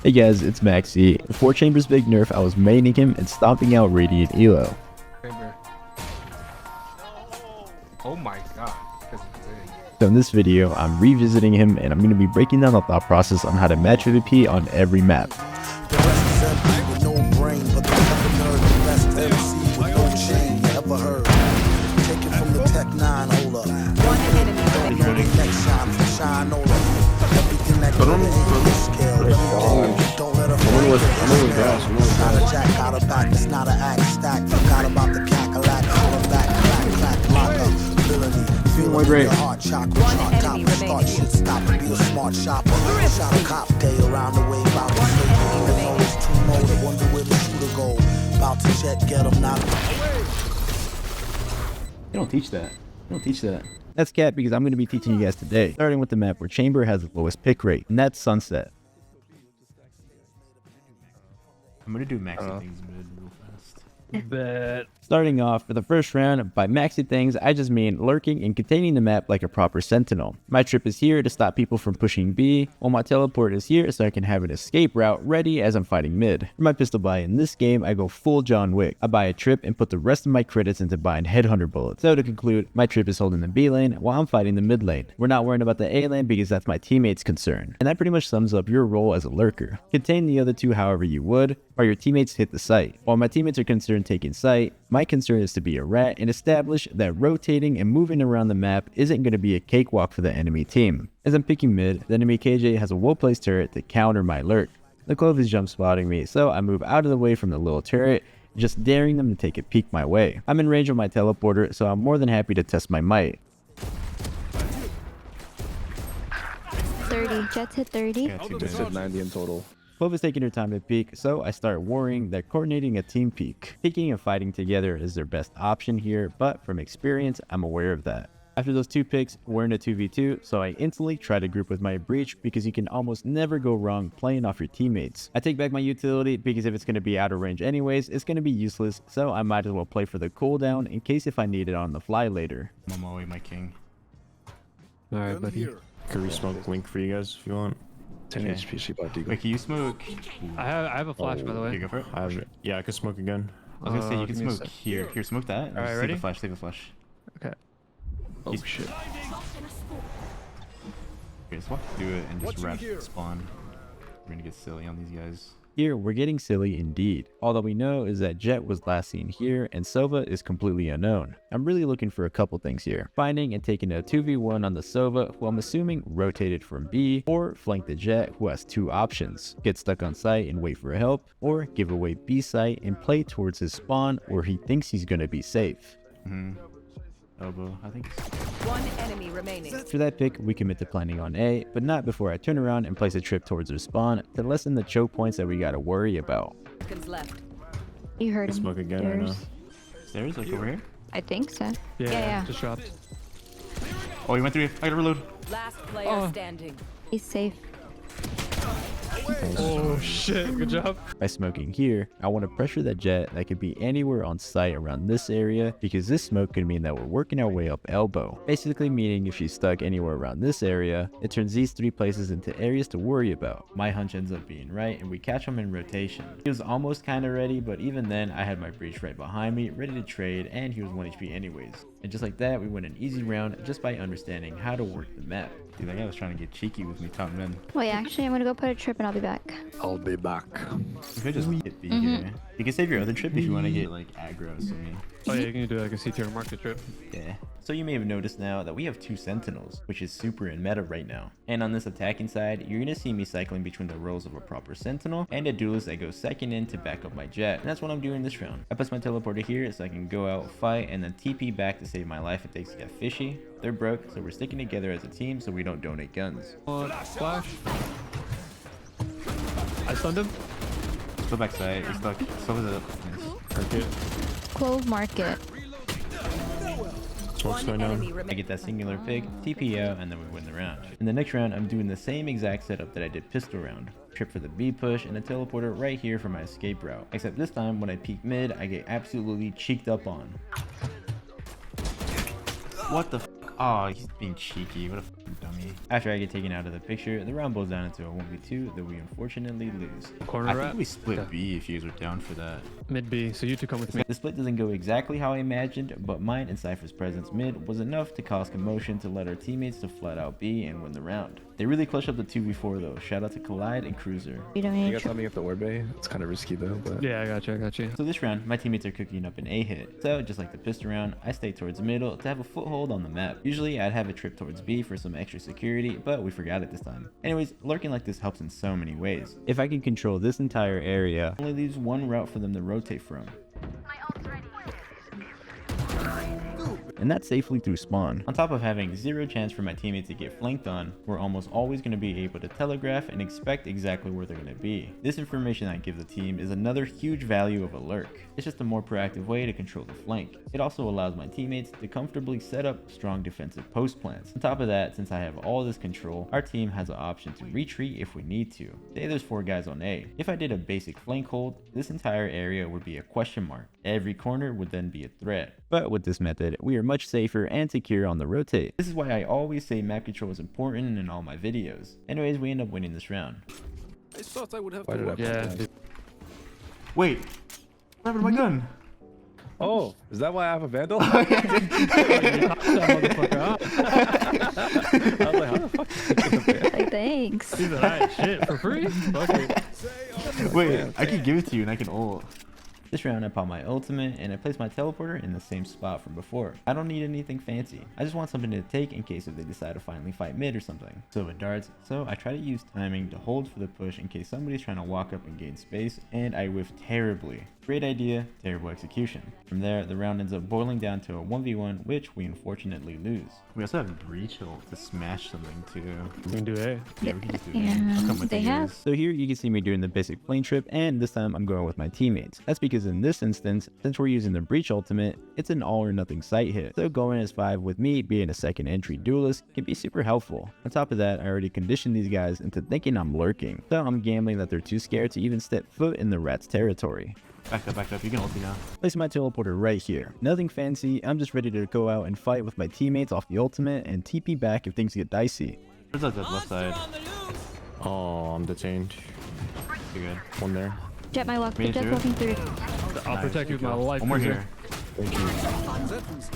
Hey guys, it's Maxi. Before Chamber's big nerf, I was maining him and stomping out Radiant Elo. Chamber. Oh my god. So in this video, I'm revisiting him and I'm going to be breaking down the thought process on how to match PvP on every map. Great. You don't teach that. You don't teach that. That's cat because I'm going to be teaching you guys today, starting with the map where Chamber has the lowest pick rate, and that's Sunset. I'm going to do maxi things mid real fast. Bet. Starting off for the first round, by maxi things, I just mean lurking and containing the map like a proper sentinel. My trip is here to stop people from pushing B, while my teleport is here so I can have an escape route ready as I'm fighting mid. For my pistol buy in this game, I go full John Wick. I buy a trip and put the rest of my credits into buying headhunter bullets. So to conclude, my trip is holding the B lane while I'm fighting the mid lane. We're not worrying about the A lane because that's my teammates' concern. And that pretty much sums up your role as a lurker. Contain the other two however you would, while your teammates hit the site. While my teammates are concerned taking site, my concern is to be a rat and establish that rotating and moving around the map isn't going to be a cakewalk for the enemy team. As I'm picking mid, the enemy KJ has a well-placed turret to counter my lurk. The Clove is jump spotting me, so I move out of the way from the little turret, just daring them to take a peek my way. I'm in range of my teleporter, so I'm more than happy to test my might. 30. Jets hit 30. Yeah, just hit 90 in total. Clove is taking her time to peek, so I start worrying that coordinating a team peek. Peeking and fighting together is their best option here, but from experience, I'm aware of that. After those two picks, we're in a 2v2, so I instantly try to group with my breach because you can almost never go wrong playing off your teammates. I take back my utility because if it's going to be out of range anyways, it's going to be useless, so I might as well play for the cooldown in case if I need it on the fly later. Momoe, my king. Alright, buddy. Could we smoke link for you guys if you want? 10 Okay. HP, she bought Deagle. Wait, can you smoke? I have a flash, by the way. Here, go for it. I have it. Yeah, I could smoke again. I was going to say, you give can me a smoke sec. here. Here, smoke that. Alright, Just ready? Leave a flash, leave a flash. Okay. Oh He's- shit. Okay, let's walk through it and just wrap spawn. We're gonna get silly on these guys. Here, we're getting silly indeed. All that we know is that Jet was last seen here and Sova is completely unknown. I'm really looking for a couple things here. Finding and taking a 2v1 on the Sova, who I'm assuming rotated from B, or flank the Jet, who has two options. Get stuck on site and wait for help, or give away B site and play towards his spawn where he thinks he's gonna be safe. Elbow, I think it's... One enemy remaining. After that pick, we commit to planning on A, but not before I turn around and place a trip towards their spawn to lessen the choke points that we gotta worry about. Seconds left. You heard him. Smoke again, I know. Stairs. Stairs, like over here? I think so. Yeah, just dropped. Oh, he went through. I gotta reload. Last player standing. He's safe. Oh shit, good job. By smoking here, I want to pressure that Jet that could be anywhere on site around this area because this smoke could mean that we're working our way up elbow. Basically meaning if she's stuck anywhere around this area, it turns these three places into areas to worry about. My hunch ends up being right and we catch him in rotation. He was almost kind of ready, but even then I had my breach right behind me, ready to trade, and he was 1 HP anyways. And just like that, we win an easy round just by understanding how to work the map. Dude, that guy was trying to get cheeky with me top men. Wait, actually, I'm gonna go put a trip and I'll be back. I'll be back. You could just hit B here. You can save your other trip if you want to get like aggro, so I mean. Oh yeah, you can do like a CTR market trip. Yeah. So you may have noticed now that we have two sentinels, which is super in meta right now. And on this attacking side, you're gonna see me cycling between the roles of a proper sentinel and a duelist that goes second in to back up my Jet. And that's what I'm doing this round. I place my teleporter here so I can go out, fight, and then TP back to save my life if things get fishy. They're broke, so we're sticking together as a team so we don't donate guns. Flash. I stunned him. Go back side, you're stuck. So is it. Market. Clove market. Smoke's One going down. enemy I remaining. get that singular pick, TP out, and then we win the round. In the next round, I'm doing the same exact setup that I did pistol round. Trip for the B push and a teleporter right here for my escape route. Except this time, when I peek mid, I get absolutely cheeked up on. What the f? Oh, he's being cheeky. What a f***ing dummy. After I get taken out of the picture, the round blows down into a 1v2 that we unfortunately lose. Corner I rat. think we split Okay. B if you guys are down for that. Mid B. So you two come with me. The split doesn't go exactly how I imagined, but mine and Cypher's presence mid was enough to cause commotion to let our teammates to flat out B and win the round. They really clutched up the 2v4 though. Shout out to Xlite and Cruiser. You don't You need guys to. let me get the orb bay. It's kind of risky though, but Yeah, I got you. I got you. So this round, my teammates are cooking up an A hit. So just like the pistol round, I stay towards middle to have a foothold on the map. Usually I'd have a trip towards B for some extra security, but we forgot it this time. Anyways, lurking like this helps in so many ways. If I can control this entire area, only leaves one route for them to rotate from. And that's safely through spawn. On top of having zero chance for my teammates to get flanked on, we're almost always going to be able to telegraph and expect exactly where they're going to be. This information I give the team is another huge value of a lurk. It's just a more proactive way to control the flank. It also allows my teammates to comfortably set up strong defensive post plans. On top of that, since I have all this control, our team has an option to retreat if we need to. Say there's 4 guys on A. If I did a basic flank hold, this entire area would be a question mark. Every corner would then be a threat. But with this method, we are much safer and secure on the rotate. This is why I always say map control is important in all my videos. Anyways, we end up winning this round. I thought I would have why did I put Yeah. that? Wait, what happened to my gun? Oh, is that why I have a vandal? That motherfucker up. I was like, how the fuck did you get a vandal? Like, thanks. He's alright. Shit for free. Fuck it. Wait, I can give it to you and I can ult. This round I pop my ultimate and I place my teleporter in the same spot from before. I don't need anything fancy. I just want something to take in case if they decide to finally fight mid or something. So with darts, I try to use timing to hold for the push in case somebody's trying to walk up and gain space, and I whiff terribly. Great idea, terrible execution. From there, the round ends up boiling down to a 1v1, which we unfortunately lose. We also have breach ult to smash something too. We can do A. Yeah, we can just do Yeah, it. I'll come with they you have. guys. So here you can see me doing the basic plane trip, and this time I'm going with my teammates. That's because in this instance, since we're using the breach ultimate, it's an all or nothing sight hit. So going as 5 with me being a second entry duelist can be super helpful. On top of that, I already conditioned these guys into thinking I'm lurking. So I'm gambling that they're too scared to even step foot in the rat's territory. Back up. You can ulti now. Place my teleporter right here. Nothing fancy, I'm just ready to go out and fight with my teammates off the ultimate and TP back if things get dicey. Where's that left side? Oh, I'm detained. You're good. One there. Jet my walk. Me Jet's too. walking through. I'll protect you with my life. One more Cruiser. here. Thank you.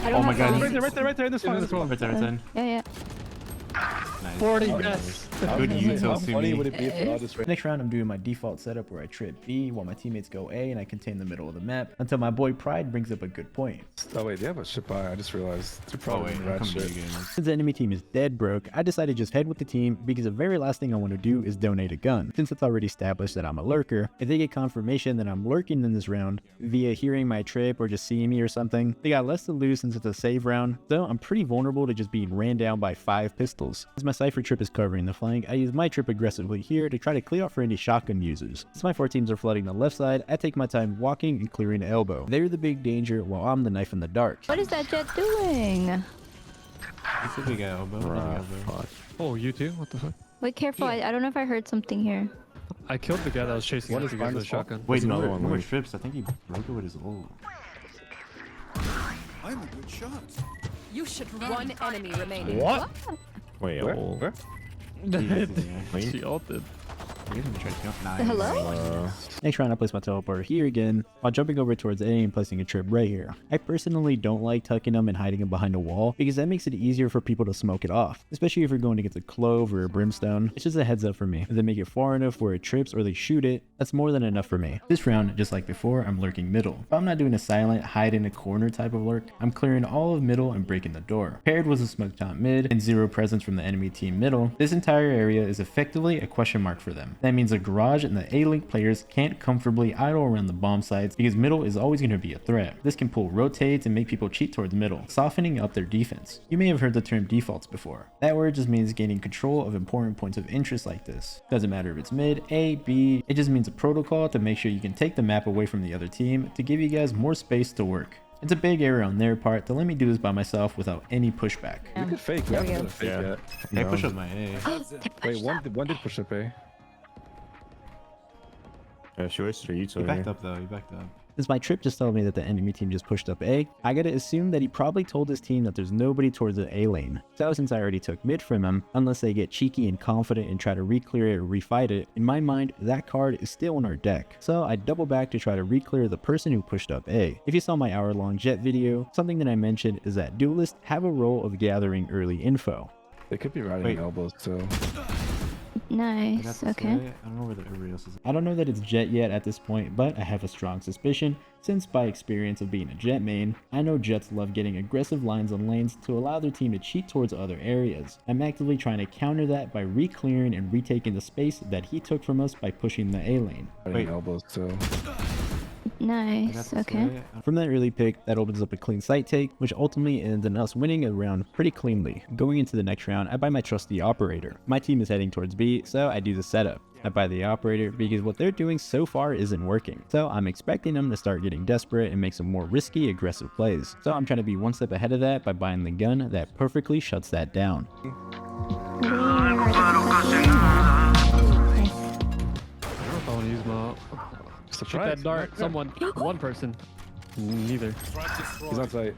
I don't Oh my have god. bombs. Right there in this one. Right there. Yeah. Nice. 40. Nice. Yes. Good you, How funny would Tosumi. it be if I just ran? Next round, I'm doing my default setup where I trip B while my teammates go A and I contain the middle of the map until my boy Pride brings up a good point. Oh wait, they have a ship by. I just realized. They're Oh probably wait, in I'm rat coming to shit. you again. Since the enemy team is dead broke, I decided to just head with the team because the very last thing I want to do is donate a gun. Since it's already established that I'm a lurker, if they get confirmation that I'm lurking in this round via hearing my trip or just seeing me or something, they got less to lose since it's a save round, so I'm pretty vulnerable to just being ran down by 5 pistols. As my Cypher trip is covering the flank, I use my trip aggressively here to try to clear out for any shotgun users. Since my 4 teams are flooding the left side, I take my time walking and clearing the elbow. They're the big danger while I'm the knife in the dark. What is that jet doing? You said we got elbow. Bruh, fuck. Oh, you too? What the fuck? Wait, careful. I don't know if I heard something here. I killed the guy that was chasing What us is to get the behind shotgun. Wait, There's another another one. one. More trips. I think he broke it with his ult. I'm a good shot. You should run. One enemy remaining. What? Wait, Where? ult. Where? She ulted. Hello? Next round, I place my teleporter here again, while jumping over towards A and placing a trip right here. I personally don't like tucking them and hiding them behind a wall, because that makes it easier for people to smoke it off, especially if you're going against a Clove or a Brimstone. It's just a heads up for me. If they make it far enough where it trips or they shoot it, that's more than enough for me. This round, just like before, I'm lurking middle. But I'm not doing a silent, hide in a corner type of lurk. I'm clearing all of middle and breaking the door. Paired with a smoke top mid and zero presence from the enemy team middle, this entire area is effectively a question mark for them. That means the garage and the A-Link players can't comfortably idle around the bomb sites because middle is always going to be a threat. This can pull rotates and make people cheat towards middle, softening up their defense. You may have heard the term defaults before. That word just means gaining control of important points of interest like this. Doesn't matter if it's mid, A, B, it just means a protocol to make sure you can take the map away from the other team to give you guys more space to work. It's a big error on their part to let me do this by myself without any pushback. You could fake. We There we haven't go. done a fake Yeah. yet. Hey, No. push up my A. Wait, one did push up A. Yeah, she wasted her util He backed here. up though, he backed up. Since my trip just told me that the enemy team just pushed up A, I gotta assume that he probably told his team that there's nobody towards the A lane. So since I already took mid from him, unless they get cheeky and confident and try to re-clear it or refight it, in my mind, that card is still on our deck. So I double back to try to re-clear the person who pushed up A. If you saw my hour-long Jet video, something that I mentioned is that duelists have a role of gathering early info. They could be riding elbows too. Nice. Okay. I don't know where everybody else is. I don't know that it's Jet yet at this point, but I have a strong suspicion, since by experience of being a Jet main, I know Jets love getting aggressive lines on lanes to allow their team to cheat towards other areas. I'm actively trying to counter that by re-clearing and retaking the space that he took from us by pushing the A lane. Riding elbows too. Nice. Okay. From that early pick, that opens up a clean site take, which ultimately ends in us winning a round pretty cleanly. Going into the next round, I buy my trusty operator. My team is heading towards B, so I do the setup. I buy the operator because what they're doing so far isn't working. So I'm expecting them to start getting desperate and make some more risky, aggressive plays. So I'm trying to be one step ahead of that by buying the gun that perfectly shuts that down. I don't know if I want to use my. Shoot that dart. Someone. One person. Neither. He's on site.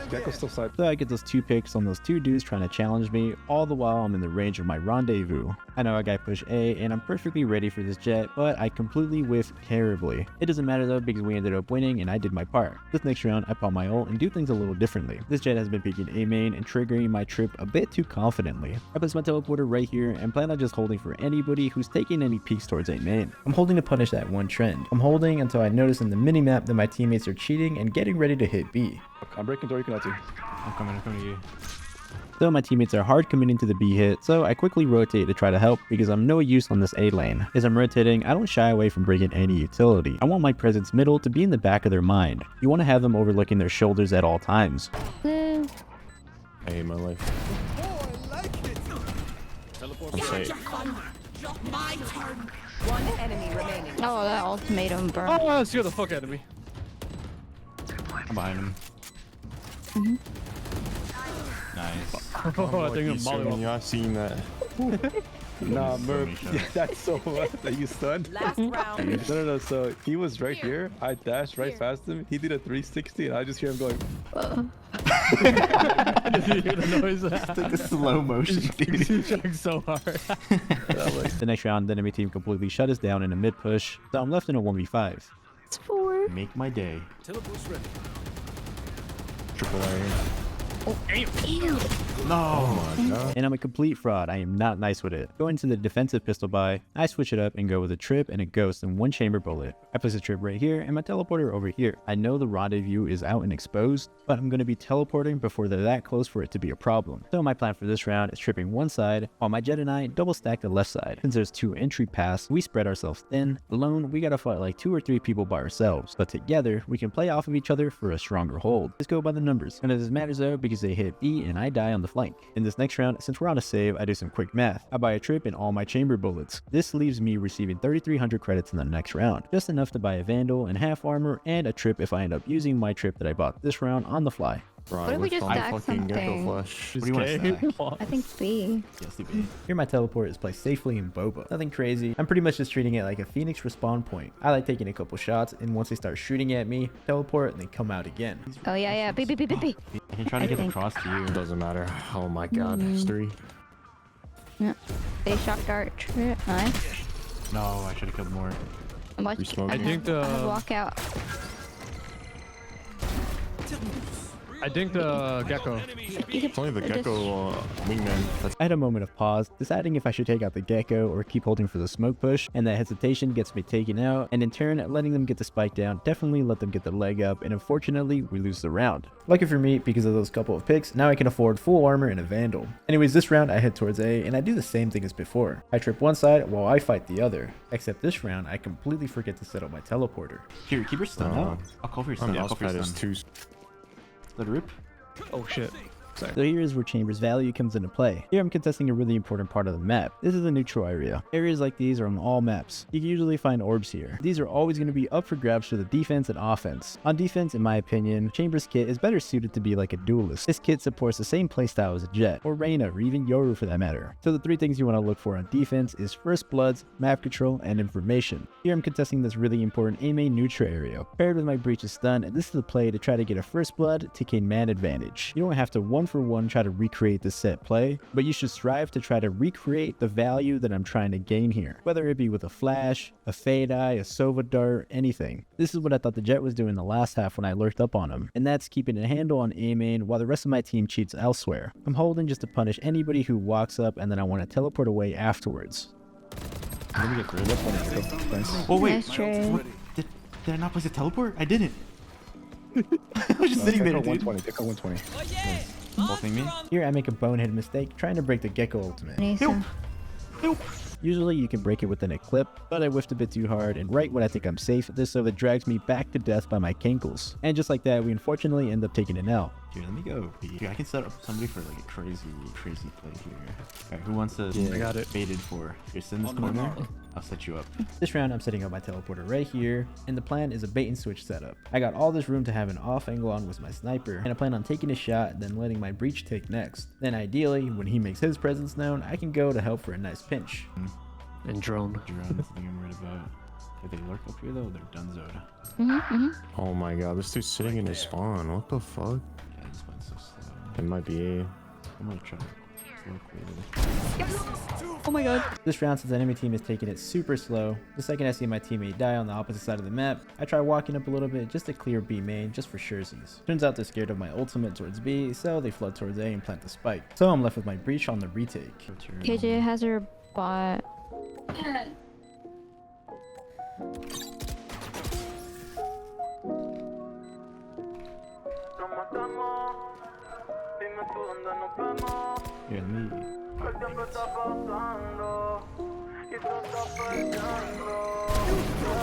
Gecko's still side. So I get those 2 picks on those 2 dudes trying to challenge me, all the while I'm in the range of my rendezvous. I know a guy push A, and I'm perfectly ready for this Jet, but I completely whiff terribly. It doesn't matter though, because we ended up winning and I did my part. This next round, I pop my ult and do things a little differently. This Jet has been picking A main and triggering my trip a bit too confidently. I place my teleporter right here and plan on just holding for anybody who's taking any peeks towards A main. I'm holding to punish that one trend. I'm holding until I notice in the minimap that my teammates are cheating and getting ready to hit B. I'm breaking door, you can ulti. I'm coming to you. So my teammates are hard committing to the B hit, so I quickly rotate to try to help because I'm no use on this A lane. As I'm rotating, I don't shy away from bringing any utility. I want my presence middle to be in the back of their mind. You want to have them overlooking their shoulders at all times. I hate my life. I'm safe. One enemy remaining. Oh, that ultimatum, bro. Oh, scare the fuck out of me. I'm behind him. Nice. Oh, I think I'm molly. Y'all seen that? Nah, Merv, yeah, that's so much that you stunned. Last round. No. So he was right here. I dashed right past him. He did a 360, and I just hear him going. I didn't hear the noise. It's like the slow motion, dude. He's trying so hard. The next round, the enemy team completely shut us down in a mid push, so I'm left in a 1v5. It's 4. Make my day. Teleport's ready. Triple A. No. And I'm a complete fraud. I am not nice with it. Going to the defensive pistol buy, I switch it up and go with a trip and a ghost and 1 chamber bullet. I place a trip right here and my teleporter over here. I know the rendezvous is out and exposed, but I'm going to be teleporting before they're that close for it to be a problem. So my plan for this round is tripping one side, while my Jet and I double stack the left side. Since there's 2 entry paths, we spread ourselves thin. Alone, we gotta fight like 2 or 3 people by ourselves, but together, we can play off of each other for a stronger hold. Let's go by the numbers. And it doesn't matter though, because they hit B and I die on the flank. In this next round, since we're on a save, I do some quick math. I buy a trip and all my chamber bullets. This leaves me receiving 3,300 credits in the next round, just enough to buy a Vandal and half armor and a trip if I end up using my trip that I bought this round on the fly. Right, What if we just stack fucking Gecko something? Flash. What do you want to stack? I think B. Yes, you be. Here my teleport is placed safely in Boba. Nothing crazy. I'm pretty much just treating it like a Phoenix respawn point. I like taking a couple shots, and once they start shooting at me, teleport and then come out again. Oh, yeah. B. I'm trying to get across to you. Doesn't matter. Oh my god, it's 3. Yeah. They shot dart. Trip. Nice. No, I should have killed more. Watch. smoking. I think the- Walk out. I think the Gecko. It's only the Gecko wingman. That's I had a moment of pause, deciding if I should take out the Gecko or keep holding for the smoke push, and that hesitation gets me taken out, and in turn, letting them get the spike down definitely let them get the leg up, and unfortunately, we lose the round. Lucky for me, because of those couple of picks, now I can afford full armor and a Vandal. Anyways, this round I head towards A, and I do the same thing as before. I trip one side while I fight the other, except this round, I completely forget to set up my teleporter. Here, keep your stun out. I'll call for your on the outside is 2. Let it rip. Oh shit. So here is where Chamber's value comes into play. Here I'm contesting a really important part of the map. This is a neutral area. Areas like these are on all maps. You can usually find orbs here. These are always going to be up for grabs for the defense and offense. On defense, in my opinion, Chamber's kit is better suited to be like a duelist. This kit supports the same playstyle as a Jet, or Reyna, or even Yoru for that matter. So the three things you want to look for on defense is first bloods, map control, and information. Here I'm contesting this really important A main neutral area. Paired with my breach of stun, and this is the play to try to get a first blood to gain man advantage. You don't have to one for one try to recreate this set play, but you should strive to try to recreate the value that I'm trying to gain here, whether it be with a flash, a fade eye, a Sova dart, anything. This is what I thought the Jet was doing the last half when I lurked up on him, and that's keeping a handle on A main while the rest of my team cheats elsewhere. I'm holding just to punish anybody who walks up, and then I want to teleport away afterwards. Let me get through this one. Thanks. Oh wait, Nice trade. did I not place a teleport? I didn't. I was just sitting there, dude. 120. Take out 120. Wolfing me. Here I make a bonehead mistake trying to break the Gecko ultimate. Nisa. Usually you can break it within a clip, but I whiffed a bit too hard and right when I think I'm safe, this Sova drags me back to death by my cankles. And just like that, we unfortunately end up taking an L. Here, let me go. Here, I can set up somebody for like a crazy play here. Alright, who wants to I got it. baited for? Here, sit in this corner. I'll set you up. This round, I'm setting up my teleporter right here, and the plan is a bait and switch setup. I got all this room to have an off angle on with my sniper, and I plan on taking a shot, then letting my breach take next. Then ideally, when he makes his presence known, I can go to help for a nice pinch. And drone. That's the thing I'm worried about. If they lurk up here though, they're donezoed. Oh my god, this dude's sitting in his spawn. What the fuck? Yeah, this one's so slow. It might be A. I'm gonna try to lurk later. Oh my god. This round, since the enemy team is taking it super slow, the second I see my teammate die on the opposite side of the map, I try walking up a little bit just to clear B main, just for surezies. Turns out they're scared of my ultimate towards B, so they flood towards A and plant the spike. So I'm left with my breach on the retake. KJ has her bot. Here, me.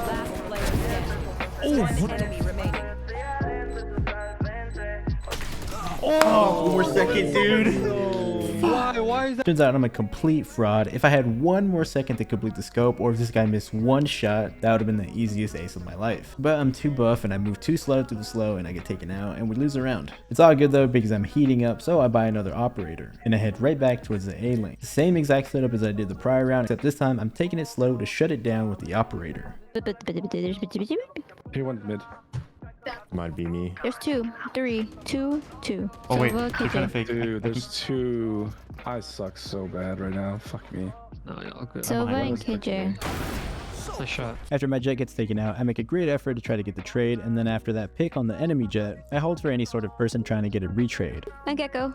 Last player standing. One enemy remaining. Oh, 1 more second, dude. Why is that? Turns out I'm a complete fraud. If I had 1 more second to complete the scope, or if this guy missed 1 shot, that would have been the easiest ace of my life. But I'm too buff and I move too slow through the slow and I get taken out and we lose a round. It's all good though because I'm heating up, so I buy another operator and I head right back towards the A lane. The same exact setup as I did the prior round, except this time I'm taking it slow to shut it down with the operator. He went mid. Might be me. There's 2, 3, 2, 2. Oh wait, Sova, they're trying to KJ. fake. Dude, there's 2. I suck so bad right now. Fuck me. No, yeah, okay. Sova and KJ. Nice shot. After my jet gets taken out, I make a great effort to try to get the trade, and then after that pick on the enemy jet, I hold for any sort of person trying to get a retrade. And Gecko.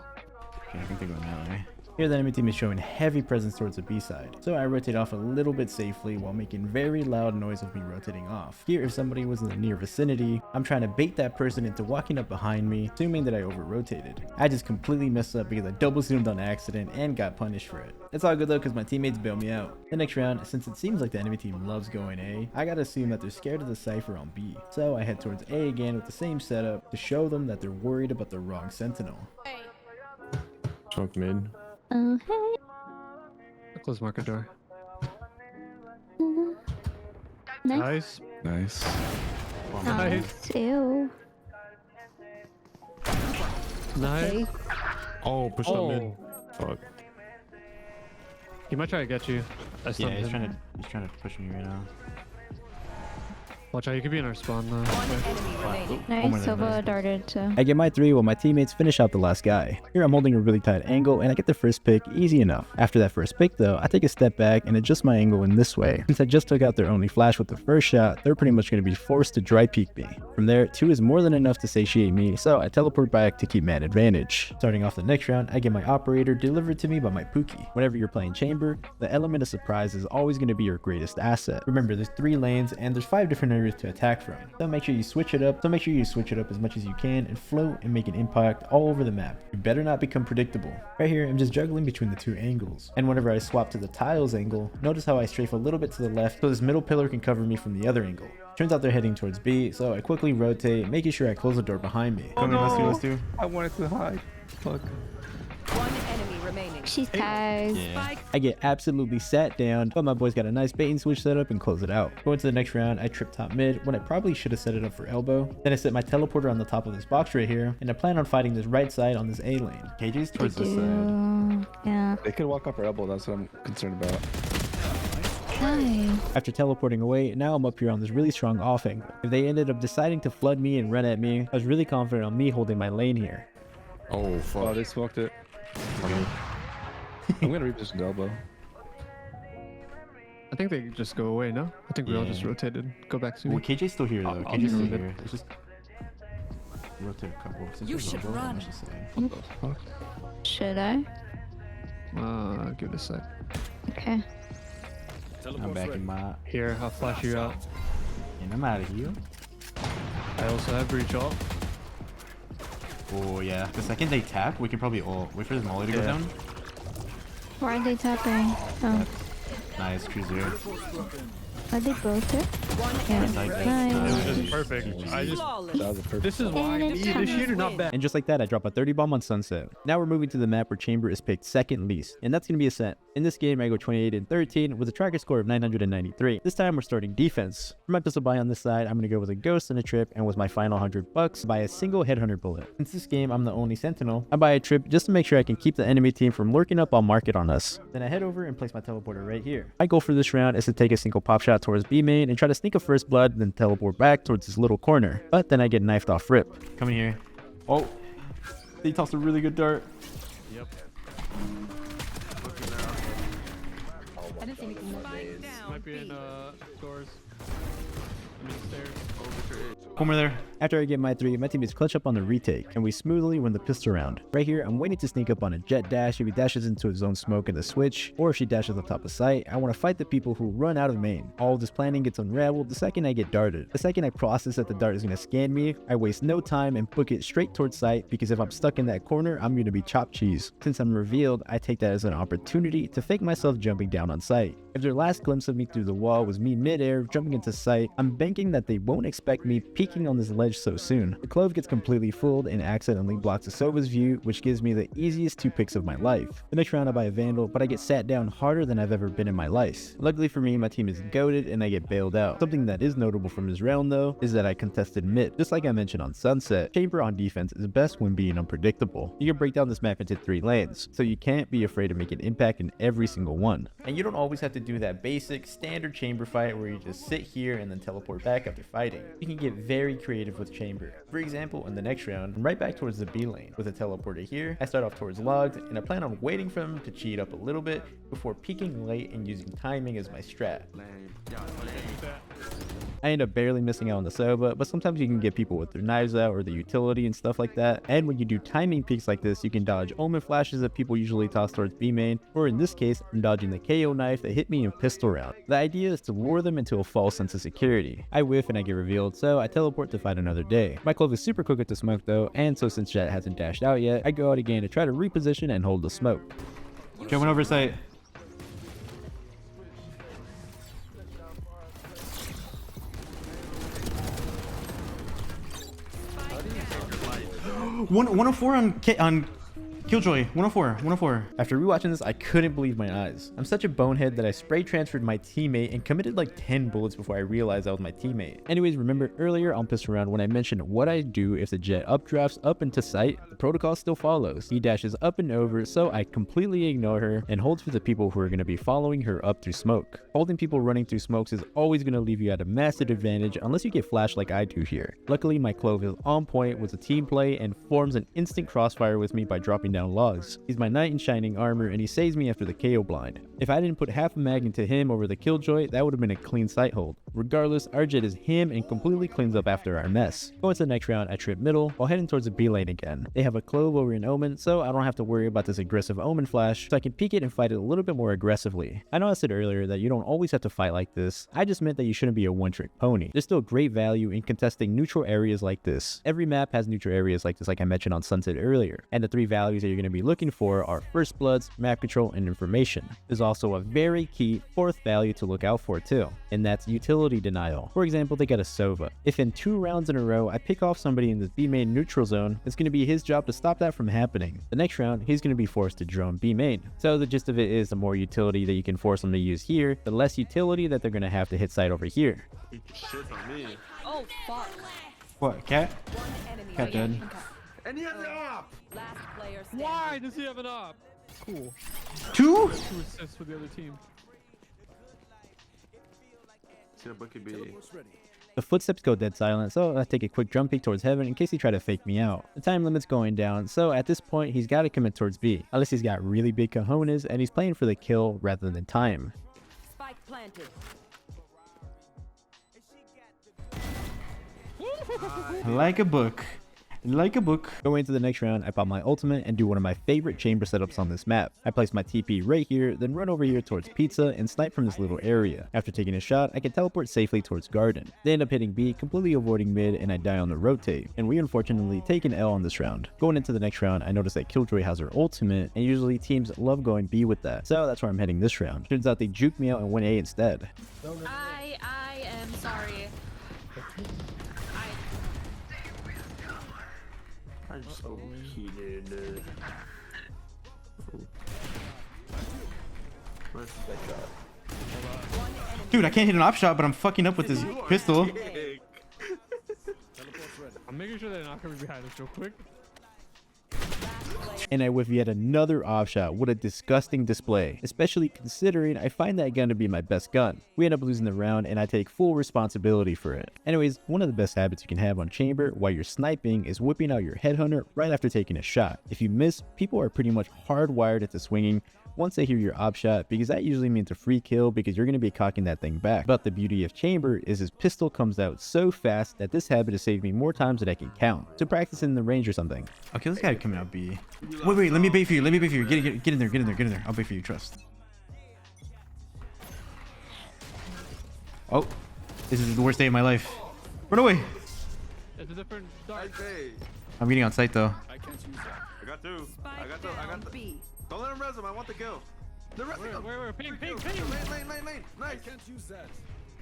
Okay, I think they're going that way. Here the enemy team is showing heavy presence towards the B side, so I rotate off a little bit safely while making very loud noise of me rotating off. Here if somebody was in the near vicinity, I'm trying to bait that person into walking up behind me, assuming that I over-rotated. I just completely messed up because I double zoomed on accident and got punished for it. It's all good though because my teammates bail me out. The next round, since it seems like the enemy team loves going A, I gotta assume that they're scared of the Cypher on B. So I head towards A again with the same setup to show them that they're worried about the wrong sentinel. Smoke mid. Oh, hey. Close market door. Nice. Nice. Nice. Nice. Ew. Nice. Oh, push up mid. Fuck. He might try to get you. I Yeah, stunned he's him. trying to push me right now. Watch out, you could be in our spawn though. One enemy remaining. Nice. Sova darted, so. I get my 3 while my teammates finish out the last guy. Here I'm holding a really tight angle and I get the first pick easy enough. After that first pick though, I take a step back and adjust my angle in this way. Since I just took out their only flash with the first shot, they're pretty much going to be forced to dry peek me. From there, 2 is more than enough to satiate me, so I teleport back to keep man advantage. Starting off the next round, I get my operator delivered to me by my Pookie. Whenever you're playing chamber, the element of surprise is always going to be your greatest asset. Remember, there's 3 lanes and there's 5 different areas to attack from. So make sure you switch it up. As much as you can and float and make an impact all over the map. You better not become predictable. Right here, I'm just juggling between the 2 angles. And whenever I swap to the tiles angle, notice how I strafe a little bit to the left so this middle pillar can cover me from the other angle. Turns out they're heading towards B, so I quickly rotate, making sure I close the door behind me. Oh no. Let's do. I wanted to hide. Fuck. She's tagged. Yeah. I get absolutely sat down, but my boys got a nice bait and switch setup and close it out. Going to the next round, I trip top mid when I probably should have set it up for elbow. Then I set my teleporter on the top of this box right here, and I plan on fighting this right side on this A lane. KJ's towards this side. Yeah. They could walk up our elbow. That's what I'm concerned about. Nice. After teleporting away, now I'm up here on this really strong off angle. If they ended up deciding to flood me and run at me, I was really confident on me holding my lane here. Oh, fuck. Oh, they smoked it. I'm gonna reposition the elbow. I think they just go away, no? I think we all just Yeah. rotated. Go back to Well, me. KJ's still here, though. I'll KJ's still move it. here. Let's just rotate a couple. Since You there's should elbow, run. let's just say- Should I? Give it a sec. Okay. I'm back in my... Here, I'll flash you out. And I'm out of here. I also have breach off. Oh, yeah. The second they tap, we can probably all... Wait for this molly to go Yeah. down. Why are they tapping? Oh, Nice, cruiser. are they both here? Yeah. Side deck. Nice. It was just perfect. I just... Flawless. That was a perfect. This is why And the it's shooter not bad. And just like that, I drop a 30 bomb on Sunset. Now we're moving to the map where Chamber is picked second least, and that's going to be Ascent. In this game, I go 28 and 13 with a tracker score of 993. This time, we're starting defense. For my pistol buy on this side, I'm going to go with a ghost and a trip, and with my final $100, buy a single headhunter bullet. Since this game, I'm the only sentinel, I buy a trip just to make sure I can keep the enemy team from lurking up on market on us. Then I head over and place my teleporter right here. My goal for this round is to take a single pop shot towards B main and try to sneak a first blood, then teleport back towards this little corner. But then I get knifed off rip. Coming here. Oh. They tossed a really good dart. Yep. I didn't see anything there. Might be in doors. I mean stairs. Homer there. After I get my 3, my teammates clutch up on the retake, and we smoothly win the pistol round. Right here, I'm waiting to sneak up on a Jet dash if he dashes into his own smoke in the switch, or if she dashes on top of sight. I want to fight the people who run out of main. All of this planning gets unraveled the second I get darted. The second I process that the dart is going to scan me, I waste no time and book it straight towards sight, because if I'm stuck in that corner, I'm going to be chopped cheese. Since I'm revealed, I take that as an opportunity to fake myself jumping down on sight. If their last glimpse of me through the wall was me mid-air jumping into sight, I'm banking that they won't expect me peeking on this ledge so soon. The clove gets completely fooled and accidentally blocks Asova's view, which gives me the easiest 2 picks of my life. The next round I buy a Vandal, but I get sat down harder than I've ever been in my life. Luckily for me, my team is goated and I get bailed out. Something that is notable from this round though, is that I contested mid. Just like I mentioned on Sunset, Chamber on defense is best when being unpredictable. You can break down this map into 3 lanes, so you can't be afraid to make an impact in every single one. And you don't always have to do that basic, standard Chamber fight where you just sit here and then teleport back after fighting. You can get very creative with Chamber. For example, in the next round, I'm right back towards the B lane. With a teleporter here, I start off towards logged, and I plan on waiting for him to cheat up a little bit before peeking late and using timing as my strat. I end up barely missing out on the Sova, but sometimes you can get people with their knives out or the utility and stuff like that. And when you do timing peeks like this, you can dodge omen flashes that people usually toss towards B main, or in this case, I'm dodging the KO knife that hit me in pistol round. The idea is to lure them into a false sense of security. I whiff and I get revealed, so I teleport to fight another day. My clove is super quick at the smoke though, and so since Jet hasn't dashed out yet, I go out again to try to reposition and hold the smoke. Jumping over sight. One 104 on Killjoy, 104. After rewatching this, I couldn't believe my eyes. I'm such a bonehead that I spray transferred my teammate and committed like 10 bullets before I realized that was my teammate. Anyways, remember earlier on Pistol Round when I mentioned what I do if the Jet updrafts up into sight? The protocol still follows. He dashes up and over, so I completely ignore her and hold for the people who are going to be following her up through smoke. Holding people running through smokes is always going to leave you at a massive advantage unless you get flashed like I do here. Luckily, my clove is on point with a team play and forms an instant crossfire with me by dropping down logs. He's my knight in shining armor and he saves me after the KO blind. If I didn't put half a mag into him over the Killjoy, that would have been a clean sight hold. Regardless, our Jet is him and completely cleans up after our mess. Going to the next round, I trip middle while heading towards the B lane again. They have a clove over an omen, so I don't have to worry about this aggressive omen flash, so I can peek it and fight it a little bit more aggressively. I know I said earlier that you don't always have to fight like this. I just meant that you shouldn't be a one-trick pony. There's still great value in contesting neutral areas like this. Every map has neutral areas like this, like I mentioned on Sunset earlier, and the 3 values that you're going to be looking for are first bloods, map control, and information. There's also a very key 4th value to look out for too, and that's utility utility denial. For example, they got a Sova. If in 2 rounds in a row I pick off somebody in this B main neutral zone, it's going to be his job to stop that from happening. The next round, he's going to be forced to drone B main. So the gist of it is the more utility that you can force them to use here, the less utility that they're going to have to hit site over here. Shit on me. Oh, fuck. What, cat? One enemy Cat dead. remaining. And he has the op! Last player standing. Why does he have an op? Cool. 2? 2 assists for the other team. See a bucket B. Teleport's ready. The footsteps go dead silent, so I take a quick jump peek towards heaven in case he try to fake me out. The time limit's going down, so at this point he's got to commit towards B, unless he's got really big cojones and he's playing for the kill rather than time. Spike planted. Like a book. Like a book. Going into the next round, I pop my ultimate and do one of my favorite chamber setups on this map. I place my TP right here, then run over here towards Pizza and snipe from this little area. After taking a shot, I can teleport safely towards Garden. They end up hitting B, completely avoiding mid, and I die on the rotate. And we unfortunately take an L on this round. Going into the next round, I notice that Killjoy has her ultimate, and usually teams love going B with that. So that's where I'm heading this round. Turns out they juked me out and went A instead. I am sorry. I'm so heated. Where's that shot? Dude, I can't hit an op shot, but I'm fucking up with this pistol. Teleport's ready. I'm making sure they're not coming behind us real quick. And I whiff yet another off shot. What a disgusting display, especially considering I find that gun to be my best gun. We end up losing the round and I take full responsibility for it. Anyways, one of the best habits you can have on chamber while you're sniping is whipping out your headhunter right after taking a shot. If you miss, people are pretty much hardwired into swinging once they hear your op shot, because that usually means a free kill because you're going to be cocking that thing back. But the beauty of chamber is his pistol comes out so fast that this habit has saved me more times than I can count. So practice in the range or something. Okay, this guy coming out B. Wait, let me bait for you. Let me bait for you. Get in there, get in there, get in there. I'll bait for you, trust. Oh, this is the worst day of my life. Run away. It's a different dart. Hey, I'm getting on site though. I can't use that. I got 2. Spike I got down the. B. Don't let him res him. I want the kill. The res him. Where? Ping. Lane. I Nice. can't use that.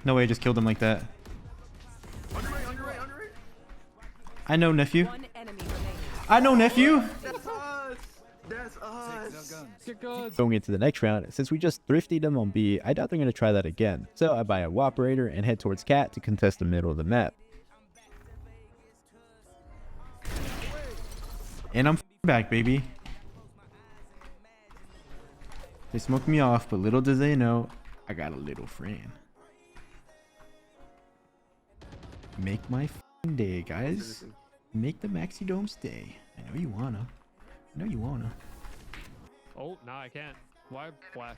No way, I just killed him like that. On your right. I know, nephew. One enemy remaining. I know, nephew. That's us. That's Take us. their guns. Get guns. Going into the next round, since we just thrifted them on B, I doubt they're going to try that again. So I buy a Woperator and head towards Cat to contest the middle of the map. And I'm back, baby. They smoked me off, but little does they know, I got a little friend. Make my day, guys. Make the Maxi Dome stay. I know you wanna. I know you wanna. Oh, nah, I can't. Why flash?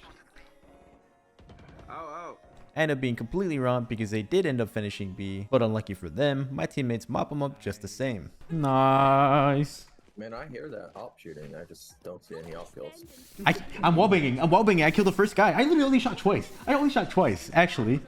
Ow. I end up being completely wrong because they did end up finishing B, but unlucky for them, my teammates mop them up just the same. Nice. Man, I hear that op shooting. I just don't see any op kills. I'm wallbanging. I killed the first guy. I literally only shot twice. Actually. You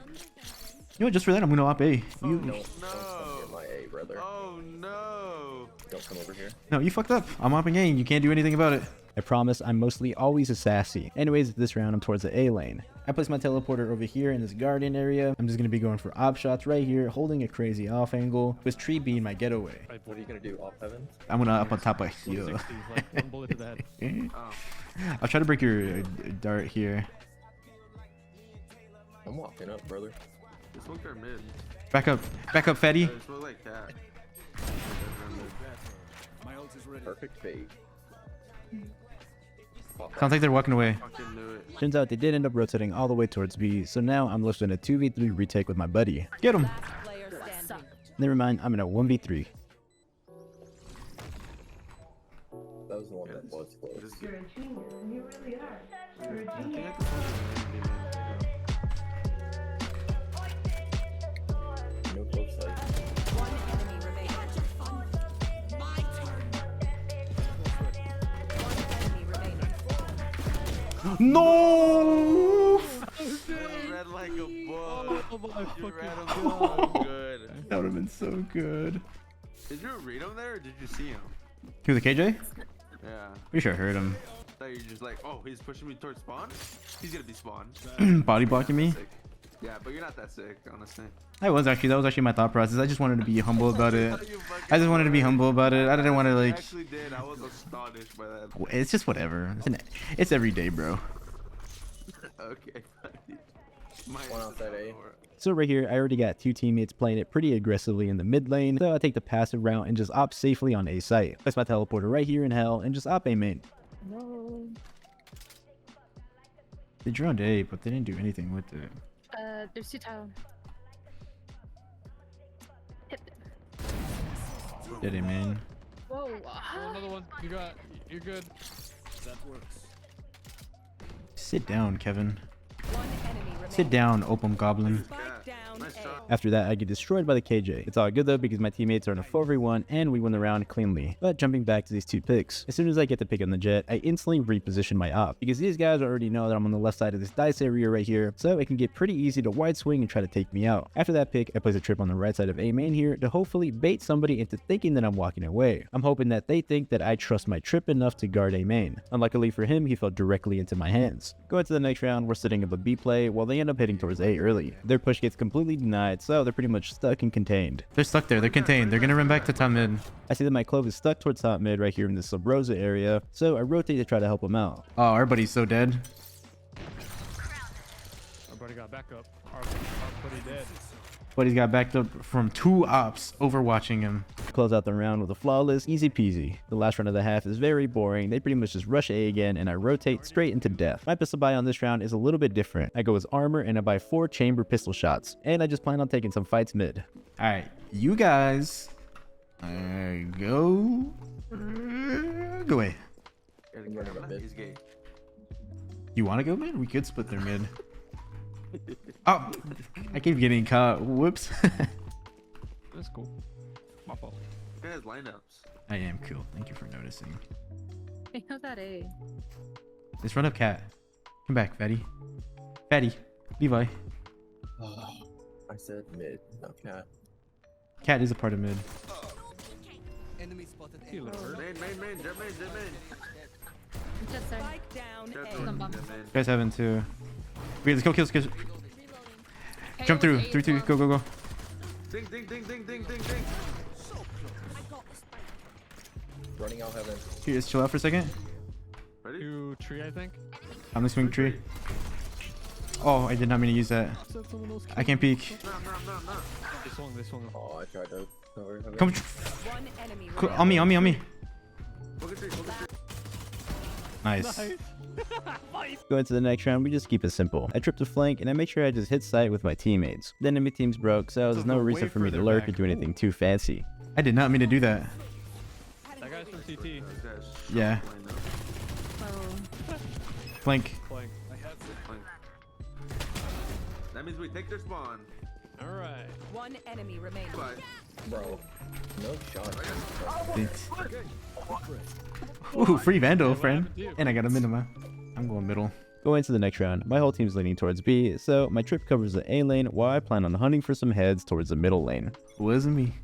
know what? Just for that, I'm gonna op A. You, Don't come near my A, brother. Oh no. Don't come over here. no, you fucked up. I'm opping A. You can't do anything about it. I promise I'm mostly always a sassy. Anyways, this round I'm towards the A lane. I place my teleporter over here in this garden area. I'm just going to be going for op shots right here, holding a crazy off angle, with tree being my getaway. What are you gonna do? Op heaven? I'm gonna up on top of here. 60, like 1 bullet to the head. I'll try to break your dart here. I'm walking up, brother. They smoked our mid. Back up, fatty. They smoked like cat. My ult is ready. Perfect bait. Sounds like they're walking away. Fucking knew it. Turns out they did end up rotating all the way towards B, so now I'm left in a 2v3 retake with my buddy. Get him. Last player standing. Never mind, I'm in a 1v3. That was the one that was close. You're a genius. You really are. You're a genius. No close sight. One enemy remaining. One enemy remaining. No. Red like a bug. Oh my You fucking ran him god. so good. That would have been so good. Did you read him there or did you see him? Who, the KJ? Yeah. Pretty sure I heard him. I thought you were just like, oh, he's pushing me towards spawn? He's gonna be spawn. Body blocking me. Sick. Yeah, but you're not that sick, honestly. I was actually. That was actually my thought process. I just wanted to be humble about it. I just wanted to be humble about it. I didn't want to I like. actually did. I was astonished by that. It's just whatever. It's every day, bro. Okay. One outside A. So right here, I already got two teammates playing it pretty aggressively in the mid lane, so I take the passive route and just op safely on A site. Place my teleporter right here in hell and just op A main. No. They drowned A, but they didn't do anything with it. There's two tile. Hit it. Did it, man? Whoa. Oh, another one. You're good. That works. Sit down, Kevin. One enemy remaining. Sit down, Opum Goblin. Spike down Nice A. job. After that, I get destroyed by the KJ. It's all good though because my teammates are in a 4v1 and we win the round cleanly. But jumping back to these two picks, as soon as I get the pick on the jet, I instantly reposition my op because these guys already know that I'm on the left side of this dice area right here, so it can get pretty easy to wide swing and try to take me out. After that pick, I place a trip on the right side of A main here to hopefully bait somebody into thinking that I'm walking away. I'm hoping that they think that I trust my trip enough to guard A main. Unluckily for him, he fell directly into my hands. Going to the next round, we're setting up a B play while they end up hitting towards A early. Their push gets completely denied, so they're pretty much stuck and contained. They're stuck there. They're contained. They're gonna run back to top mid. I see that my clove is stuck towards top mid right here in the Sub Rosa area, so I rotate to try to help him out. Oh, our buddy's so dead. Our buddy got backup. Our buddy dead. But he's got backed up from two ops overwatching him. Close out the round with a flawless, easy peasy. The last round of the half is very boring. They pretty much just rush A again and I rotate straight into death. My pistol buy on this round is a little bit different. I go as armor and I buy 4 chamber pistol shots. And I just plan on taking some fights mid. Alright, you guys go away. I'm running a bit. He's gay. You want to go mid? We could split their mid. Oh, I keep getting caught. Whoops. That's cool. My fault. This guy has lineups. I am cool. Thank you for noticing. Hey, how's that A? Let's run up cat. Come back, Fatty. Fatty. Levi. I said mid, not cat. Cat is a part of mid. Enemy spotted. He looked hurt. Main, jet main. Just there. Spike down Jet A. main. bump. Jet main. You guys haven't too. Okay, let's go kill. Jump through. 3, 2, go. Ding. Running out heaven. Here, just chill out for a second. Ready? Two tree, I think. I'm the swing tree. Oh, I did not mean to use that. Said someone else. I can't peek. No. They swung. Oh, I tried to cover heaven. Come One enemy remaining. on me. Focus tree. Nice. Going to the next round, we just keep it simple. I trip to flank and I make sure I just hit sight with my teammates. The enemy team's broke, so there's no reason for me to lurk or do anything too fancy. I did not mean to do that. That guy's from CT. This guy's Yeah. Oh. Flank. Playing. That means we take their spawn. All right. One enemy remaining. Bye. Bro, no shot. Ooh, free Vandal, friend. And I got a minima. I'm going middle. Going to the next round, my whole team's leaning towards B, so my trip covers the A lane while I plan on hunting for some heads towards the middle lane. It wasn't me.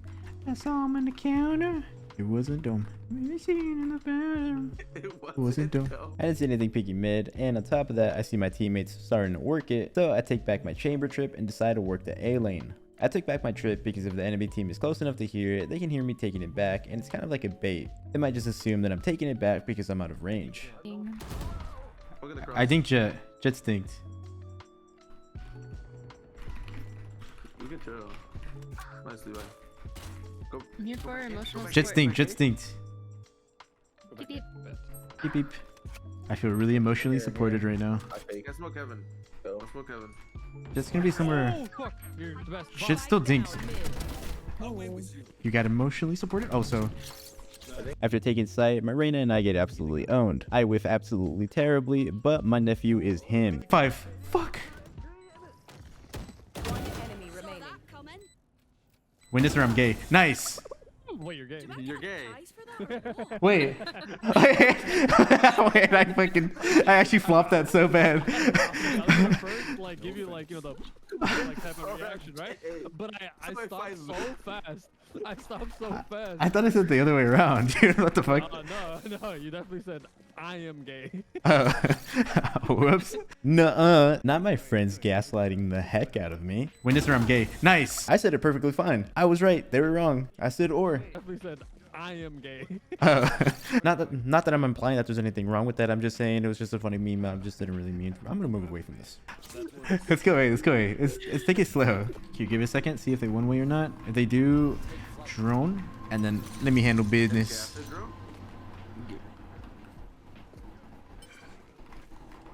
I saw him on the counter. It wasn't dumb. In the bathroom. It wasn't dumb. I didn't see anything peeky mid, and on top of that, I see my teammates starting to work it, so I take back my chamber trip and decide to work the A lane. I took back my trip because if the enemy team is close enough to hear it, they can hear me taking it back, and it's kind of like a bait. They might just assume that I'm taking it back because I'm out of range. Look at the cross. I think Jet stinked. We can chill. Nice, Levi. Go. I'm here for emotional Jet support. stinked. Beep, beep. Beep beep. I feel really emotionally supported right now. I fake. Guys, smoke Kevin. Go. Smoke Kevin. Jet's gonna be somewhere. Oh, fuck. You're the best. Shit still dinks. Away with you. You got emotionally supported? Oh, so After taking sight, my Reyna and I get absolutely owned. I whiff absolutely terribly, but my nephew is him. 5. Fuck. One enemy remaining. Win this or I'm gay. Nice. Wait, you're gay. You're gay. Wait. Wait, I actually flopped that so bad. I was gonna first, like, give you, like, you know, the like type of reaction, right? But I stopped so fast. I stopped so fast. I thought I said the other way around, dude. What the fuck? No, you definitely said I am gay. Oh. Whoops. Nuh-uh. Not my friends gaslighting the heck out of me. Win this or I'm gay. Nice. I said it perfectly fine. I was right. They were wrong. I said or. Definitely said I am gay. Not that I'm implying that there's anything wrong with that. I'm just saying it was just a funny meme. I just didn't really mean. I'm gonna move away from this. Let's go away. Let's go away. Let's take it slow. Can you give it a second? See if they one way or not. If they do, drone, and then let me handle business.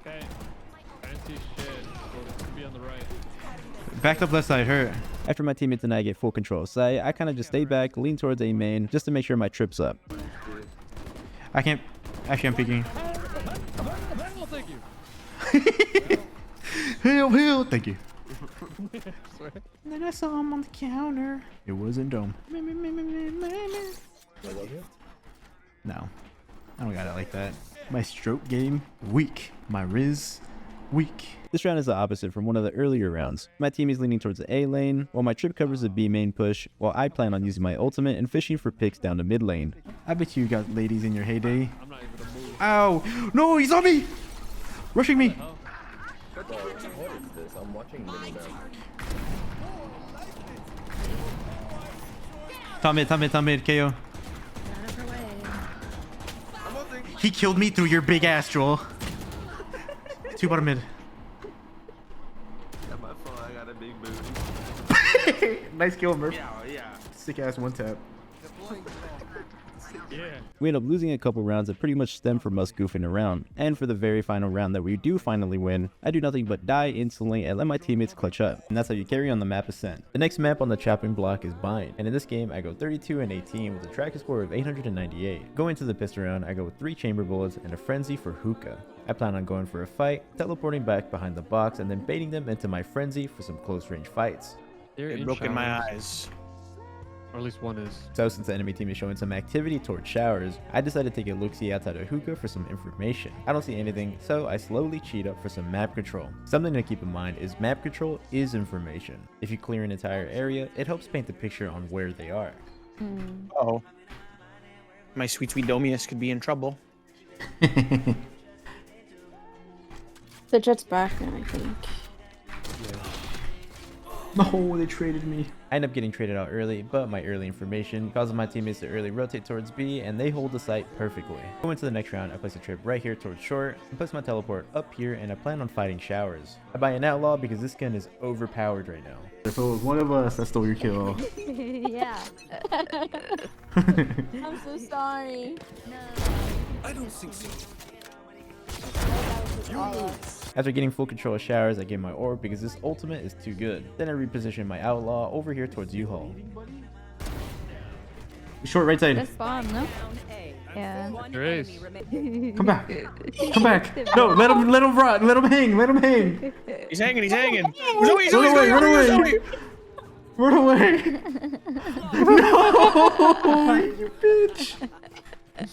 Okay. I didn't see shit. So it could be on the right. Backed up left side. Hurt. After my teammates and I get full control of site, I kind of just stay back, lean towards A main, just to make sure my trip's up. I can't. Actually, I'm peeking. Oh, thank you. Heal. Thank you. Swear. Then I saw him on the counter. It wasn't dome. No, I don't got it like that. My stroke game weak. My Riz weak. This round is the opposite from one of the earlier rounds. My team is leaning towards the A lane, while my trip covers the B main push, while I plan on using my ultimate and fishing for picks down the mid lane. I bet you got ladies in your heyday. I'm not even gonna move. Ow! No, he's on me! Rushing me! What is this? I'm watching Minimap. Top mid, KO. He killed me through your big ass, Joel. 2 bottom mid. Yeah, my fault. I got a big booty. Nice kill, Murph. Yeah. Sick ass one tap. Yeah. We end up losing a couple rounds that pretty much stem from us goofing around. And for the very final round that we do finally win, I do nothing but die instantly and let my teammates clutch up. And that's how you carry on the map Ascent. The next map on the chopping block is Bind. And in this game, I go 32 and 18 with a tracker score of 898. Going to the pistol round, I go with 3 chamber bullets and a frenzy for hookah. I plan on going for a fight, teleporting back behind the box, and then baiting them into my frenzy for some close range fights. They're It in broke in my showers. eyes. Or at least one is. So since the enemy team is showing some activity towards showers, I decided to take a look-see outside of hookah for some information. I don't see anything, so I slowly cheat up for some map control. Something to keep in mind is map control is information. If you clear an entire area, it helps paint the picture on where they are. Oh. My sweet Domius could be in trouble. The jet's back now, I think. No, they traded me. I end up getting traded out early, but my early information causes my teammates to early rotate towards B, and they hold the site perfectly. Going to the next round, I place a trip right here towards short, and place my teleport up here, and I plan on fighting showers. I buy an outlaw because this gun is overpowered right now. If it was one of us that stole your kill. Yeah. I'm so sorry. I don't think so. After getting full control of showers, I get my orb because this ultimate is too good. Then I reposition my outlaw over here towards U-Haul. Short right side. That's bomb, no? Down A. Yeah. One There is. enemy remaining. Come back. Come back. No, let him run. Let him hang. Let him hang. He's hanging. He's hanging. Run away. Run away. No, you bitch. I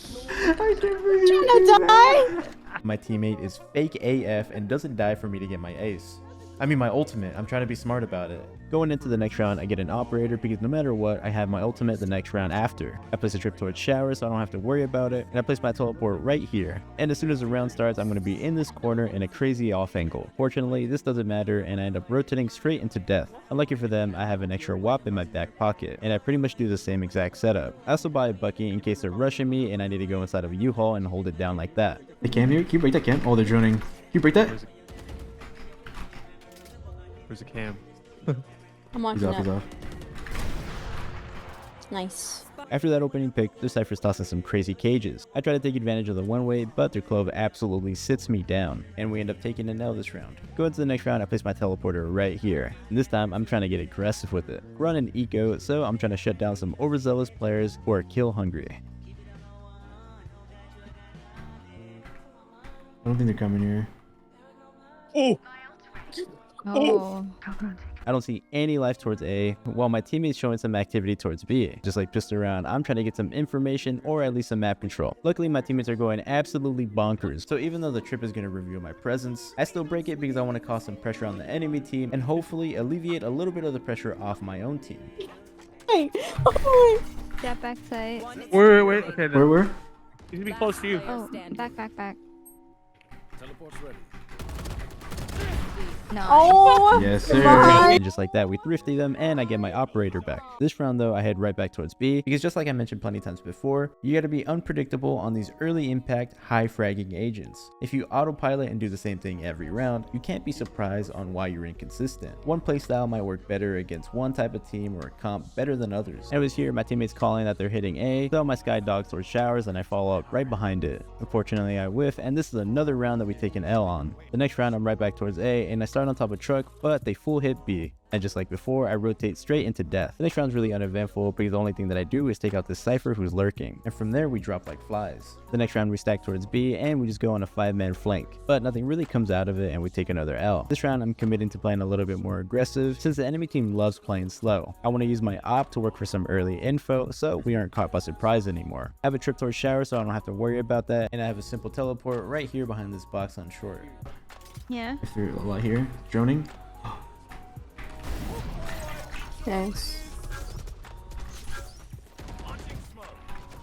can't believe you. My teammate is fake AF and doesn't die for me to get my ace. I mean my ultimate, I'm trying to be smart about it. Going into the next round, I get an operator because no matter what, I have my ultimate the next round after. I place a trip towards shower so I don't have to worry about it, and I place my teleport right here. And as soon as the round starts, I'm going to be in this corner in a crazy off angle. Fortunately, this doesn't matter and I end up rotating straight into death. Unlucky for them, I have an extra WAP in my back pocket, and I pretty much do the same exact setup. I also buy a Bucky in case they're rushing me and I need to go inside of a U-Haul and hold it down like that. They cam here. Can you break that cam? Oh, they're droning. Can you break that? Where's the cam? I'm He's watching off. He's it. off. Nice. After that opening pick, the Cypher's tossing some crazy cages. I try to take advantage of the one-way, but their Clove absolutely sits me down, and we end up taking an L this round. Going to the next round, I place my teleporter right here, and this time I'm trying to get aggressive with it. Run an eco, so I'm trying to shut down some overzealous players who are kill hungry. I don't think they're coming here. Oh. Oh. I don't see any life towards A, while my teammate's showing some activity towards B. Just like just around, I'm trying to get some information or at least some map control. Luckily, my teammates are going absolutely bonkers. So even though the trip is going to reveal my presence, I still break it because I want to cause some pressure on the enemy team and hopefully alleviate a little bit of the pressure off my own team. Hey, oh my. Yeah, backside. Wait. Okay, then. Where? He's gonna be close to you. Oh, back. Teleport's ready. No. Oh, Yes, sir. And just like that, we thrifty them and I get my operator back. This round though, I head right back towards B because just like I mentioned plenty times before, you gotta be unpredictable on these early impact, high fragging agents. If you autopilot and do the same thing every round, you can't be surprised on why you're inconsistent. One playstyle might work better against one type of team or a comp better than others. And it was here my teammates calling that they're hitting A, so my sky dogs towards showers and I follow up right behind it. Unfortunately, I whiff and this is another round that we take an L on. The next round I'm right back towards A and I start on top of truck, but they full hit B. And just like before, I rotate straight into death. The next round's really uneventful because the only thing that I do is take out this Cypher who's lurking. And from there, we drop like flies. The next round, we stack towards B and we just go on a 5-man flank. But nothing really comes out of it and we take another L. This round, I'm committing to playing a little bit more aggressive since the enemy team loves playing slow. I want to use my op to work for some early info so we aren't caught by surprise anymore. I have a trip towards shower so I don't have to worry about that. And I have a simple teleport right here behind this box on short. Yeah. If they're a lot here, droning. thanks.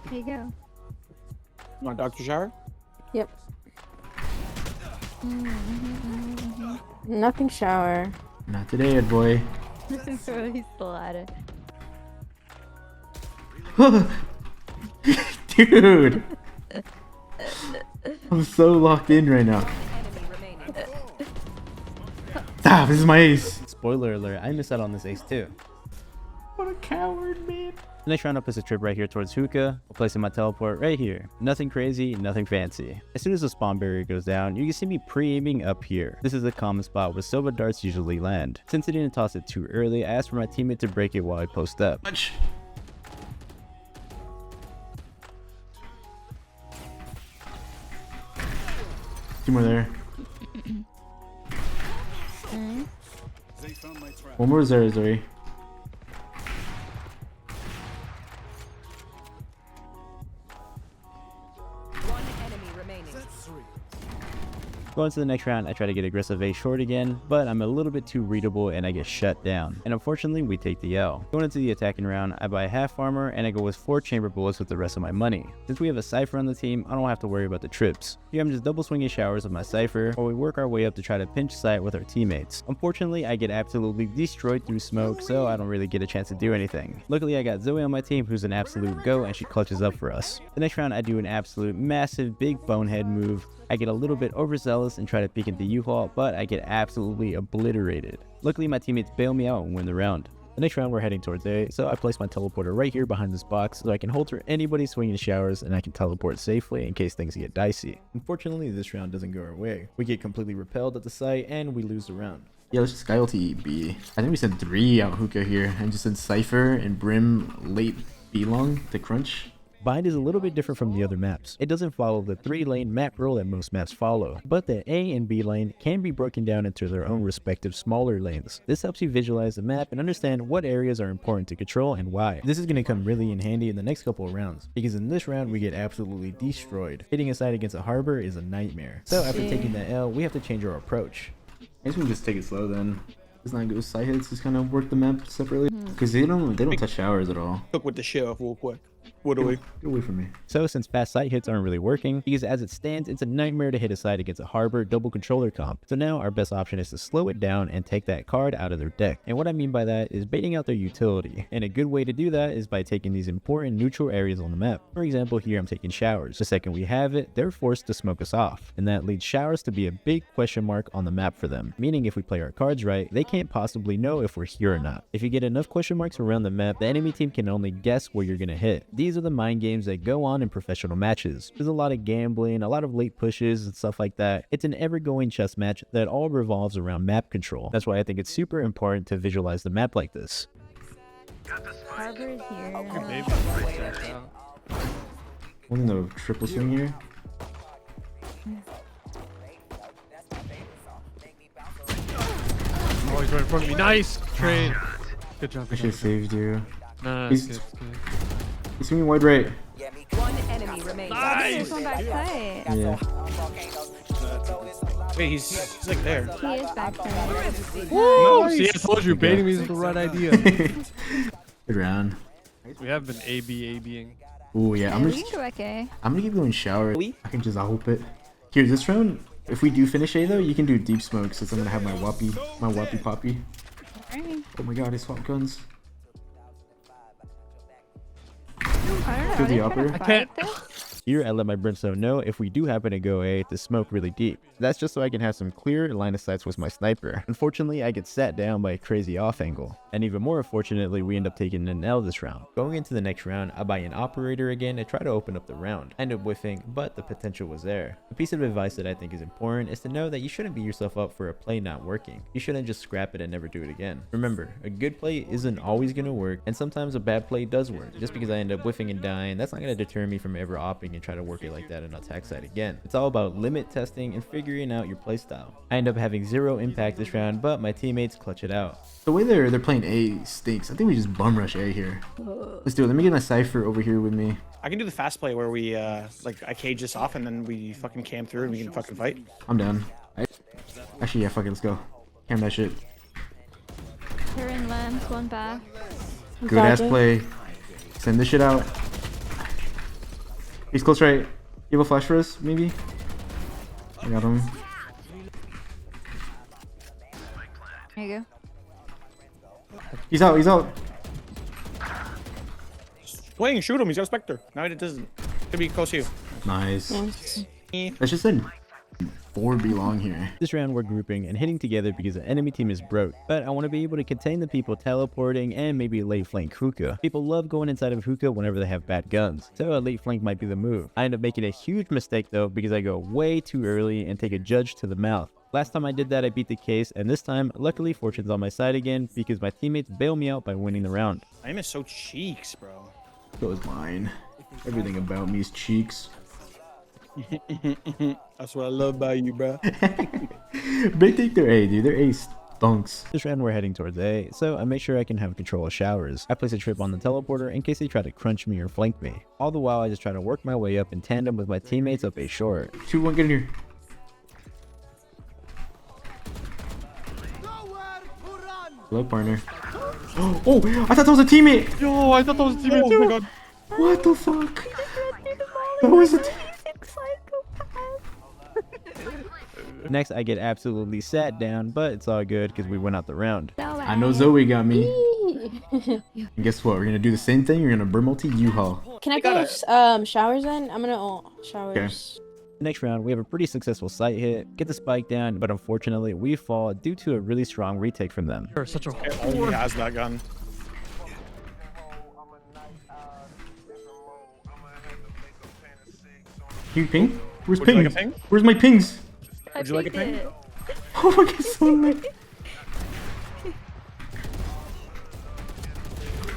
Here you go. You want Dr. Shower? Yep. Nothing shower. Not today, Ed boy. He's still at it. Dude. I'm so locked in right now. Enemy remaining. Ah, this is my ace. Spoiler alert, I missed out on this ace too. What a coward, man. The next round up is a trip right here towards hookah, placing my teleport right here. Nothing crazy, nothing fancy. As soon as the spawn barrier goes down, you can see me pre-aiming up here. This is a common spot where silver darts usually land. Since I didn't toss it too early, I asked for my teammate to break it while I post up. Two more there. They found my trap. One more there, Zoe. One enemy remaining. That's three. Going to the next round, I try to get aggressive A short again, but I'm a little bit too readable and I get shut down. And unfortunately, we take the L. Going into the attacking round, I buy half armor and I go with 4 chamber bullets with the rest of my money. Since we have a Cypher on the team, I don't have to worry about the trips. Here I'm just double swinging showers with my Cypher, while we work our way up to try to pinch sight with our teammates. Unfortunately, I get absolutely destroyed through smoke, so I don't really get a chance to do anything. Luckily, I got Zoe on my team who's an absolute go and she clutches up for us. The next round, I do an absolute massive big bonehead move. I get a little bit overzealous and try to peek into U-Haul, but I get absolutely obliterated. Luckily, my teammates bail me out and win the round. The next round, we're heading towards A, so I place my teleporter right here behind this box so I can hold for anybody swinging showers and I can teleport safely in case things get dicey. Unfortunately, this round doesn't go our way. We get completely repelled at the site and we lose the round. Yeah, let's just sky ulti B. I think we said 3 out hookah here and just said Cypher and Brim late B long to crunch. Bind is a little bit different from the other maps. It doesn't follow the 3-lane map rule that most maps follow, but the A and B lane can be broken down into their own respective smaller lanes. This helps you visualize the map and understand what areas are important to control and why. This is going to come really in handy in the next couple of rounds, because in this round we get absolutely destroyed. Hitting a side against a harbor is a nightmare. So after taking the L, we have to change our approach. I guess we can just take it slow then. Let's not go side hits, just kind of work the map separately. Because they don't touch showers at all. Cook with the shell real quick. What do we? Get away from me. So since fast sight hits aren't really working, because as it stands, it's a nightmare to hit a side against a harbor double controller comp. So now our best option is to slow it down and take that card out of their deck. And what I mean by that is baiting out their utility. And a good way to do that is by taking these important neutral areas on the map. For example, here I'm taking showers. The second we have it, they're forced to smoke us off. And that leads showers to be a big question mark on the map for them. Meaning if we play our cards right, they can't possibly know if we're here or not. If you get enough question marks around the map, the enemy team can only guess where you're gonna hit. These are the mind games that go on in professional matches. There's a lot of gambling, a lot of late pushes and stuff like that. It's an ever-going chess match that all revolves around map control. That's why I think it's super important to visualize the map like this. Harbor is here. One the triple swing here. Oh, he's right in front of me. Nice trade. Good job. I should have saved you. Nah, He's- it's good. It's good. He's swinging wide right. One enemy remaining. He's going back side. Yeah. Wait, he's like there. He is back there. See, I told you, baiting me is the right idea. Good round. We have been ABing. Ooh, yeah. I'm We just. can go back A. I'm gonna keep going shower. I can just hope it. Here, this round, if we do finish A though, you can do deep smoke since I'm gonna have my whoppy poppy. Alright. Oh my god, I swap guns. I don't know. To Are they the trying to upper. fight I can't- this? Here, I let my brimstone know if we do happen to go A to smoke really deep. That's just so I can have some clear line of sights with my sniper. Unfortunately, I get sat down by a crazy off angle. And even more unfortunately, we end up taking an L this round. Going into the next round, I buy an operator again to try to open up the round. I end up whiffing, but the potential was there. A piece of advice that I think is important is to know that you shouldn't beat yourself up for a play not working. You shouldn't just scrap it and never do it again. Remember, a good play isn't always going to work, and sometimes a bad play does work. Just because I end up whiffing and dying, that's not going to deter me from ever opping and try to work it like that on attack side again. It's all about limit testing and figuring out your playstyle. I end up having 0 impact this round, but my teammates clutch it out. The way they're playing A stinks. I think we just bum rush A here. Let's do it. Let me get my Cypher over here with me. I can do the fast play where we like I cage this off and then we fucking cam through and we can fucking fight. I'm down. Actually, yeah, fuck it. Let's go. Cam that shit. They're in lamps, one back. Good ass play. Send this shit out. He's close right. You have a flash for us, maybe? I got him. There you go. He's out. He's out. Swing, shoot him. He's got a Spectre. No, it doesn't. Could be close to you. Nice. Nice. Let's just send 4 belong here. This round we're grouping and hitting together because the enemy team is broke, but I want to be able to contain the people teleporting and maybe late flank hookah. People love going inside of hookah whenever they have bad guns, so a late flank might be the move. I end up making a huge mistake though because I go way too early and take a judge to the mouth. Last time I did that I beat the case, and this time luckily fortune's on my side again because my teammates bail me out by winning the round. I miss so cheeks, bro. So is mine. Everything about me is cheeks. That's what I love about you, bro. Big take their A, dude. Their A stunks. This round we're heading towards A, so I make sure I can have control of showers. I place a trip on the teleporter in case they try to crunch me or flank me. All the while I just try to work my way up in tandem with my teammates up A short. 2-1, get in here. Hello, partner. Oh, I thought that was a teammate. Yo, I thought that was a teammate too. Oh my god. What the fuck? That was a teammate. Next I get absolutely sat down, but it's all good because we went out the round. I know Zoe got me. And guess what? We're gonna do the same thing. You're gonna burn multi U-Haul. Can I go showers then? I'm gonna showers. Next round, we have a pretty successful sight hit, get the spike down, but unfortunately we fall due to a really strong retake from them. You're such a It only has that gun. You ping? Where's Would you like pings? a ping? Where's my pings? Would you like a ping? Oh my god, so late.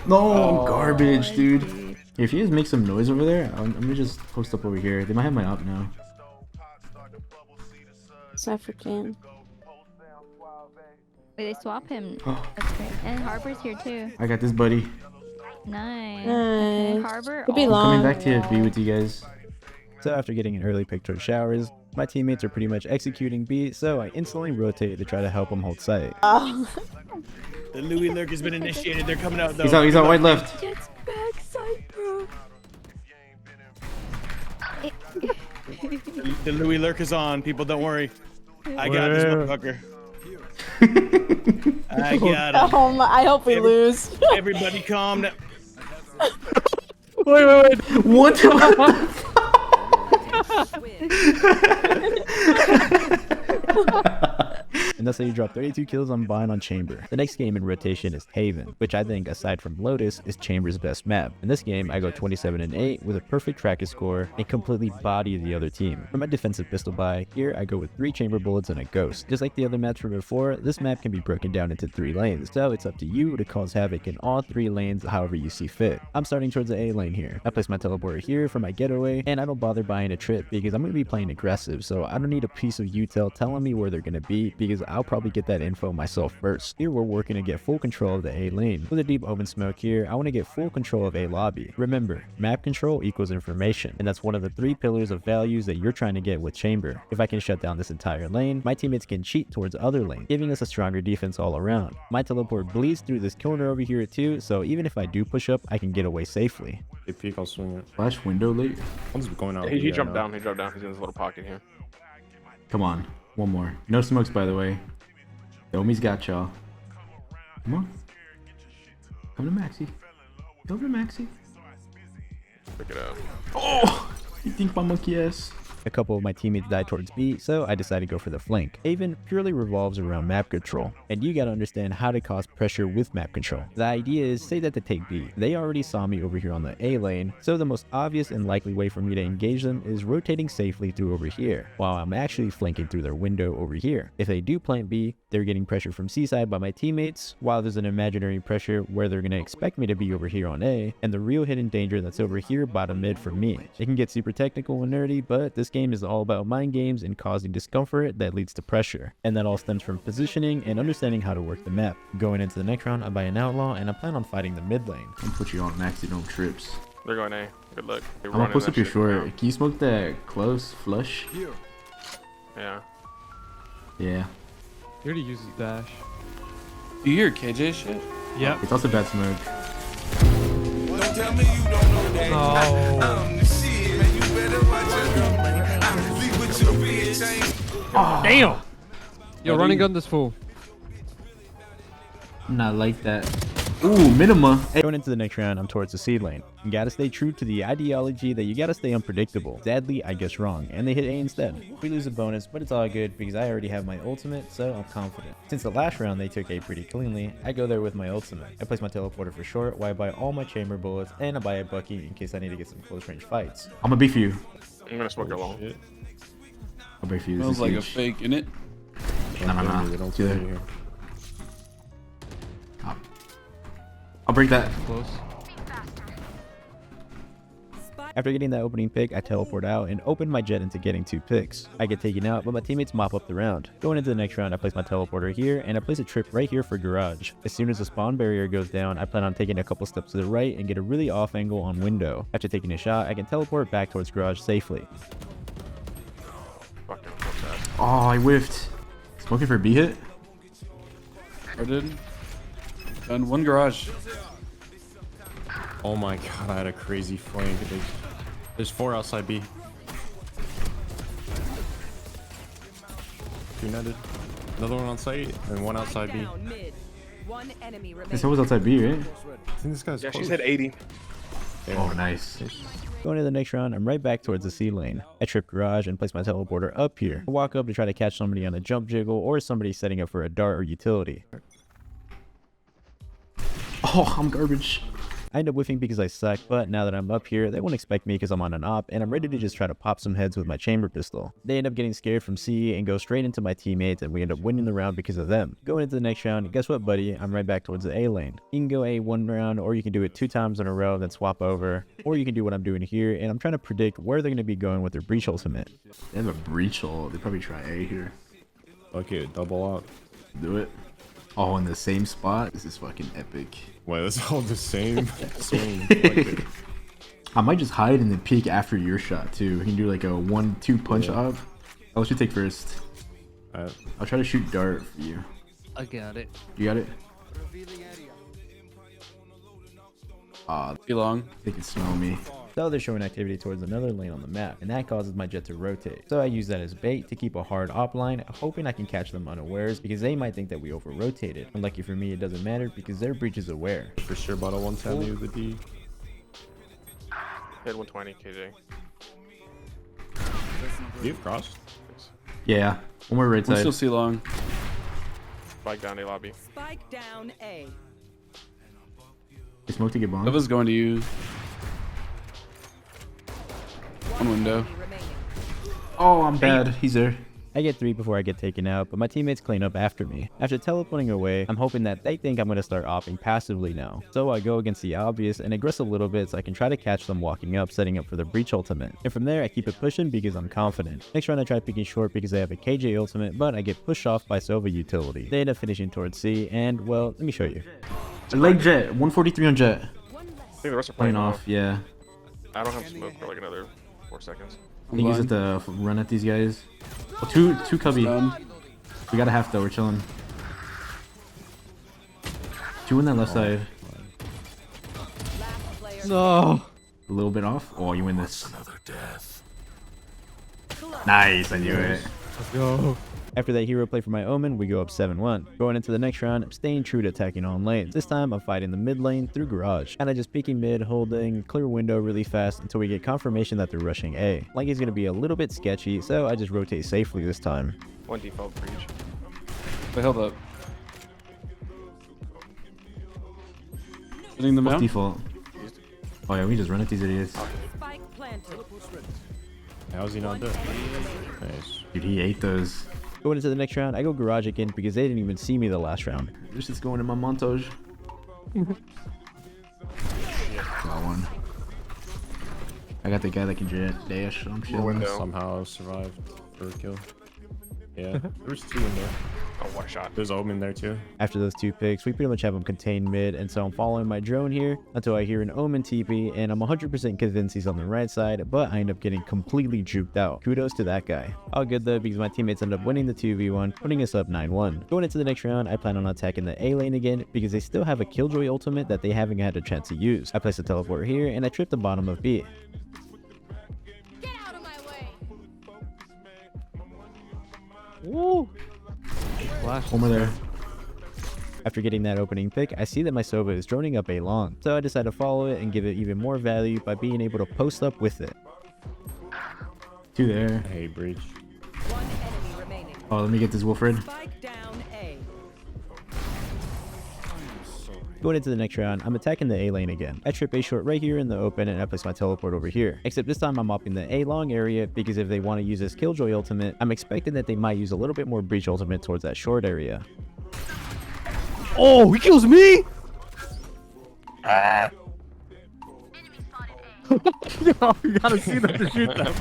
No, garbage, dude. If you guys make some noise over there, I'm gonna just post up over here. They might have my op now. Cypher can. Wait, they swap him. Oh, That's great. And Harbor's here too. I got this, buddy. Nice. Nice. Harbor. Could be oh, long. Coming back to B with you guys. So after getting an early pick towards showers, my teammates are pretty much executing B, so I instantly rotate to try to help them hold sight. Oh. The Louis Lurk has been initiated. They're coming out though. He's out wide left. Gets backside, bro. The Louis Lurk is on. People, don't worry. I got this motherfucker. I got him. Oh my, I hope we lose. Everybody calm down. Wait. What the And that's how you drop 32 kills on Vine on Chamber. The next game in rotation is Haven, which I think, aside from Lotus, is Chamber's best map. In this game, I go 27-8 with a perfect tracker score and completely body the other team. For my defensive pistol buy, here I go with 3 chamber bullets and a ghost. Just like the other maps from before, this map can be broken down into 3 lanes, so it's up to you to cause havoc in all 3 lanes however you see fit. I'm starting towards the A lane here. I place my teleporter here for my getaway, and I don't bother buying a trip because I'm going to be playing aggressive, so I don't need a piece of util telling me where they're going to be because I'll probably get that info myself first. Here we're working to get full control of the A lane. With a deep open smoke here, I want to get full control of A lobby. Remember, map control equals information, and that's one of the 3 pillars of values that you're trying to get with chamber. If I can shut down this entire lane, my teammates can cheat towards other lane, giving us a stronger defense all around. My teleport bleeds through this corner over here too, so even if I do push up, I can get away safely. They peek, I'll swing it. Flash window late. One's going out. He jumped down. He dropped down. He's in his little pocket here. Come on. One more. No smokes, by the way. Domi's got y'all. Come on. Come to Maxi. Come to Maxi. Pick it up. Oh! You think my monkey ass? A couple of my teammates died towards B, so I decided to go for the flank. Haven purely revolves around map control, and you gotta understand how to cause pressure with map control. The idea is, say that they take B. They already saw me over here on the A lane, so the most obvious and likely way for me to engage them is rotating safely through over here, while I'm actually flanking through their window over here. If they do plant B, they're getting pressure from C side by my teammates, while there's an imaginary pressure where they're gonna expect me to be over here on A, and the real hidden danger that's over here bottom mid for me. It can get super technical and nerdy, but this game is all about mind games and causing discomfort that leads to pressure, and that all stems from positioning and understanding how to work the map. Going into the next round, I buy an outlaw and I plan on fighting the mid lane. I'm gonna put you on Maxi, don't trips. They're going A. Good luck. I'm gonna post up your short. Can you smoke that close flush? Yeah. Yeah. He already uses dash. Do you hear KJ shit? Yep. It's also bad smoke. Don't tell me you don't know that. I'm the shit, man. You better watch your Damn! Yo, running gun this fool. Not like that. Ooh, minima. Hey. Going into the next round, I'm towards the C lane. You gotta stay true to the ideology that you gotta stay unpredictable. Sadly, I guess wrong, and they hit A instead. We lose a bonus, but it's all good because I already have my ultimate, so I'm confident. Since the last round they took A pretty cleanly, I go there with my ultimate. I place my teleporter for short, while I buy all my chamber bullets, and I buy a bucky in case I need to get some close range fights. I'm gonna beef you. I'm gonna smoke it long. I'll beef you. This Smells is like huge. a fake, innit? No. It's either. I'll break that. Close. After getting that opening pick, I teleport out and open my jet into getting 2 picks. I get taken out, but my teammates mop up the round. Going into the next round, I place my teleporter here, and I place a trip right here for garage. As soon as the spawn barrier goes down, I plan on taking a couple steps to the right and get a really off angle on window. After taking a shot, I can teleport back towards garage safely. Oh, I whiffed. Smoking for B hit? I did. And one garage. Oh my god, I had a crazy flank. There's 4 outside B. 2 netted. Another one on site, and 1 outside B. One enemy remaining. This one was outside B, right? I think this guy's Yeah, close. she's at 80. Yeah. Oh, nice. Going to the next round, I'm right back towards the C lane. I trip garage and place my teleporter up here. I walk up to try to catch somebody on a jump jiggle or somebody setting up for a dart or utility. Oh, I'm garbage. I end up whiffing because I suck, but now that I'm up here, they won't expect me because I'm on an op, and I'm ready to just try to pop some heads with my chamber pistol. They end up getting scared from C and go straight into my teammates, and we end up winning the round because of them. Going into the next round, guess what, buddy? I'm right back towards the A lane. You can go A 1 round, or you can do it 2 times in a row, then swap over, or you can do what I'm doing here, and I'm trying to predict where they're going to be going with their breach ultimate. They have a breach ult. They probably try A here. Okay, double up. Do it. Oh, in the same spot? This is fucking epic. Wait, that's all the same. I might just hide in the peak after your shot too. We can do like a 1-2 punch up. I'll let you take first. I'll try to shoot dart for you. I got it. You got it? Too long. They can smell me. So they're showing activity towards another lane on the map, and that causes my jet to rotate. So I use that as bait to keep a hard op line, hoping I can catch them unawares because they might think that we over-rotated. Unlucky for me, it doesn't matter because their breach is aware. For sure, bottle 110 with the D. Hit 120, KJ. Do you have cross? Yeah. One more right I'm side. still C long. Spike down A lobby. Spike down A. They smoke to get bomb. Nova's going to you. One window. Enemy remaining. Oh, I'm bad. He's there. I get 3 before I get taken out, but my teammates clean up after me. After teleporting away, I'm hoping that they think I'm going to start opping passively now. So I go against the obvious and aggress a little bit so I can try to catch them walking up, setting up for the breach ultimate. And from there I keep it pushing because I'm confident. Next round I try picking short because I have a KJ ultimate, but I get pushed off by Sova utility. They end up finishing towards C, and well, let me show you. Leg jet, 143 on jet. I think the rest are Playing playing off, yeah. I don't have smoke for like another 4 seconds. I think he's at the run at these guys. Oh, two cubby. We got a half though, we're chilling. 2 in that left side. No. A little bit off. Oh, you win this. Nice, I knew it. Let's go. After that hero play for my Omen, we go up 7-1. Going into the next round, I'm staying true to attacking all lanes. This time, I'm fighting the mid lane through Garage. Kinda just peeking mid, holding, clear window really fast until we get confirmation that they're rushing A. Flank is gonna be a little bit sketchy, so I just rotate safely this time. 1 default for each. Wait, hold up. Hitting them What's out? default? Oh yeah, we just run at these idiots. Spike planted. How's he not dead? Nice. Dude, he ate those. Going into the next round, I go Garage again because they didn't even see me the last round. This is going in my montage. Got one. I got the guy that can dash. I'm chilling. Window. Somehow survived for a kill. Yeah, there's 2 in there. Oh, one shot. There's Omen there too. After those 2 picks, we pretty much have him contained mid, and so I'm following my drone here until I hear an Omen TP, and I'm 100% convinced he's on the right side, but I end up getting completely juked out. Kudos to that guy. All good though, because my teammates end up winning the 2v1, putting us up 9-1. Going into the next round, I plan on attacking the A lane again, because they still have a Killjoy ultimate that they haven't had a chance to use. I place a teleport here, and I trip the bottom of B. Get out of my way. Woo! Flash. One more there. After getting that opening pick, I see that my Sova is droning up A long, so I decide to follow it and give it even more value by being able to post up with it. 2 there. Hey, breach. 1 enemy remaining. Oh, let me get this Wilfred. Spike down A. Going into the next round, I'm attacking the A lane again. I trip A short right here in the open and I place my teleport over here. Except this time I'm mopping the A long area because if they want to use this Killjoy ultimate, I'm expecting that they might use a little bit more breach ultimate towards that short area. Oh, he kills me! No, you gotta see them to shoot them.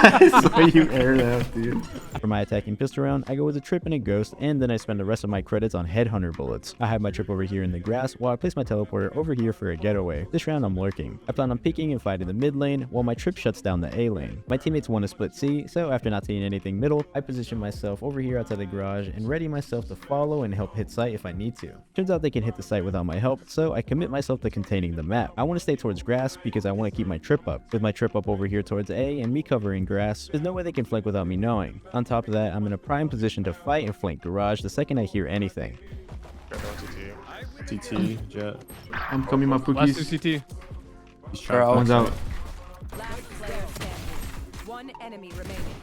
I saw you air that, dude. For my attacking pistol round, I go with a trip and a ghost, and then I spend the rest of my credits on headhunter bullets. I have my trip over here in the grass, while I place my teleporter over here for a getaway. This round I'm lurking. I plan on peeking and fighting the mid lane, while my trip shuts down the A lane. My teammates want to split C, so after not seeing anything middle, I position myself over here outside the garage and ready myself to follow and help hit site if I need to. Turns out they can hit the site without my help, so I commit myself to containing the map. I want to stay towards grass because I want to keep my trip up. With my trip up over here towards A and me covering grass, there's no way they can flank without me knowing. On top of that, I'm in a prime position to fight and flank garage the second I hear anything. TT, jet. I'm coming, my Last pookies. 2 CT. He's trapped. One's out. Last player standing. 1 enemy remaining.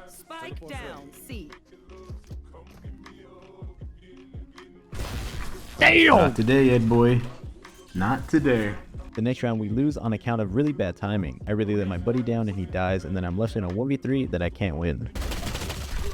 Spike down C. Not today, Ed boy. Not today. The next round we lose on account of really bad timing. I really let my buddy down and he dies, and then I'm left in a 1v3 that I can't win.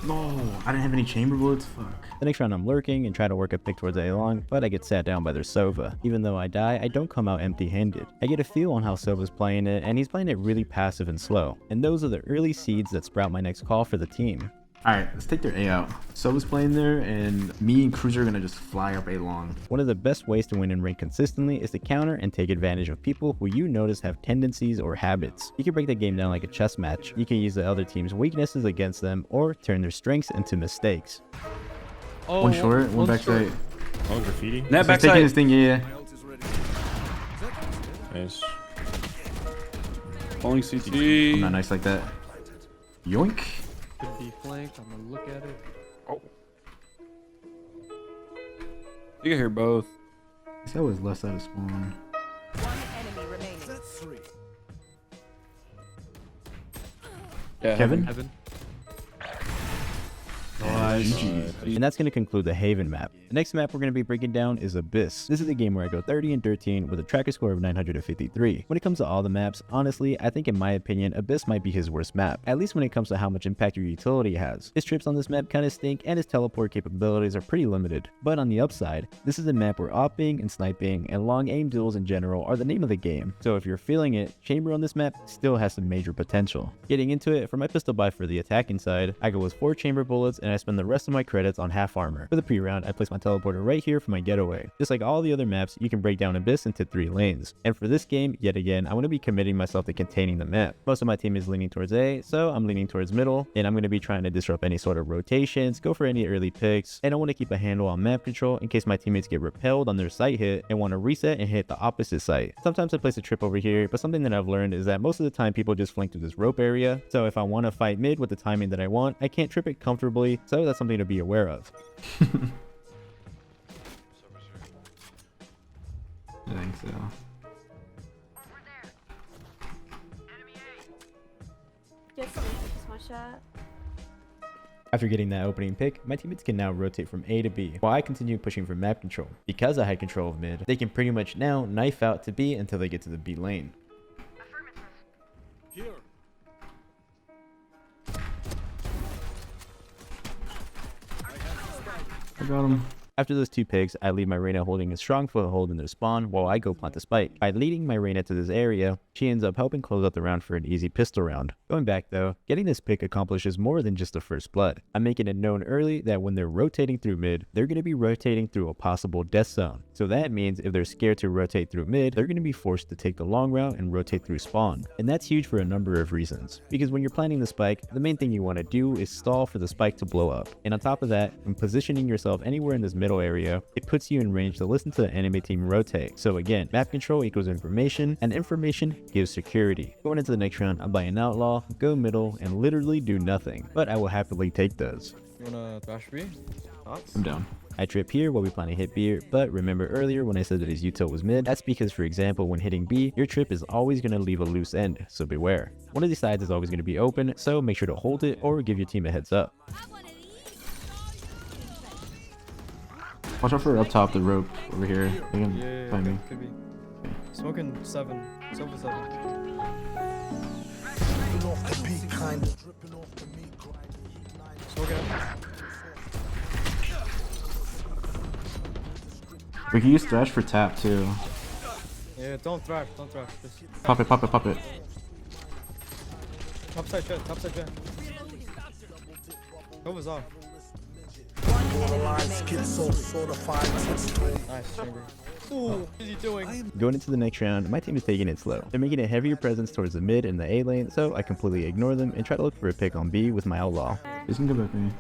No, I didn't have any chamber bullets. Fuck. The next round I'm lurking and try to work a pick towards A long, but I get sat down by their Sova. Even though I die, I don't come out empty-handed. I get a feel on how Sova's playing it, and he's playing it really passive and slow. And those are the early seeds that sprout my next call for the team. Alright, let's take their A out. Sova's playing there, and me and Cruiser are gonna just fly up A long. One of the best ways to win in rank consistently is to counter and take advantage of people who you notice have tendencies or habits. You can break the game down like a chess match. You can use the other team's weaknesses against them, or turn their strengths into mistakes. Oh, One short, one backside. Oh, graffiti. Net He's taking backside. his thing, yeah. Nice. Falling I'm CT. not nice like that. Yoink. Could be flanked. I'm gonna look at it. Oh, You can hear both. This guy was less out of spawn. 1 enemy remaining. Yeah, Kevin? Heaven. Yeah, Nice. And that's going to conclude the Haven map. The next map we're going to be breaking down is Abyss. This is a game where I go 30-13 with a tracker score of 953. When it comes to all the maps, honestly, I think in my opinion, Abyss might be his worst map, at least when it comes to how much impact your utility has. His trips on this map kind of stink and his teleport capabilities are pretty limited. But on the upside, this is a map where opping and sniping and long aim duels in general are the name of the game. So if you're feeling it, Chamber on this map still has some major potential. Getting into it, for my pistol buy for the attacking side, I go with 4 chamber bullets and I spend the rest of my credits on half armor. For the pre-round, I place my teleporter right here for my getaway. Just like all the other maps, you can break down Abyss into 3 lanes. And for this game, yet again, I want to be committing myself to containing the map. Most of my team is leaning towards A, so I'm leaning towards middle, and I'm going to be trying to disrupt any sort of rotations, go for any early picks, and I want to keep a handle on map control in case my teammates get repelled on their site hit and want to reset and hit the opposite site. Sometimes I place a trip over here, but something that I've learned is that most of the time people just flank through this rope area, so if I want to fight mid with the timing that I want, I can't trip it comfortably, so that's something to be aware of. I think so. Get some my shot. After getting that opening pick, my teammates can now rotate from A to B, while I continue pushing for map control. Because I had control of mid, they can pretty much now knife out to B until they get to the B lane. Here. I got him. After those 2 picks, I leave my Reyna holding a strong foothold in their spawn while I go plant the spike. By leading my Reyna to this area, she ends up helping close out the round for an easy pistol round. Going back though, getting this pick accomplishes more than just the first blood. I'm making it known early that when they're rotating through mid, they're going to be rotating through a possible death zone. So that means if they're scared to rotate through mid, they're going to be forced to take the long route and rotate through spawn. And that's huge for a number of reasons. Because when you're planting the spike, the main thing you want to do is stall for the spike to blow up. And on top of that, when positioning yourself anywhere in this middle area, it puts you in range to listen to the enemy team rotate. So again, map control equals information, and information gives security. Going into the next round, I'm buying Outlaw, go middle, and literally do nothing. But I will happily take those. You wanna thrash B? Thoughts? I'm down. I trip here while we plan to hit B, but remember earlier when I said that his util was mid, that's because for example when hitting B, your trip is always going to leave a loose end, so beware. One of these sides is always going to be open, so make sure to hold it or give your team a heads up. Watch out for up top the rope over here. They can find me. Could be. Smoking 7. Silver 7. Smoking up. We can use thrash for tap too. Yeah, don't thrash, don't thrash. Just Pop it, pop it, pop it. topside jet, topside jet. Nova's off. Nice, chamber. Ooh, what is he doing? Going into the next round, my team is taking it slow. They're making a heavier presence towards the mid and the A lane, so I completely ignore them and try to look for a pick on B with my Outlaw. This can go back me.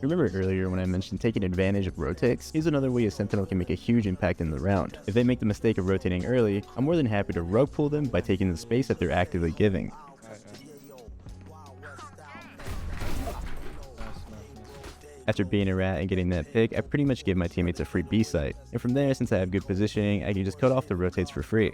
Remember earlier when I mentioned taking advantage of rotates? Here's another way a Sentinel can make a huge impact in the round. If they make the mistake of rotating early, I'm more than happy to rug pull them by taking the space that they're actively giving. After being a rat and getting that pick, I pretty much give my teammates a free B site. And from there, since I have good positioning, I can just cut off the rotates for free.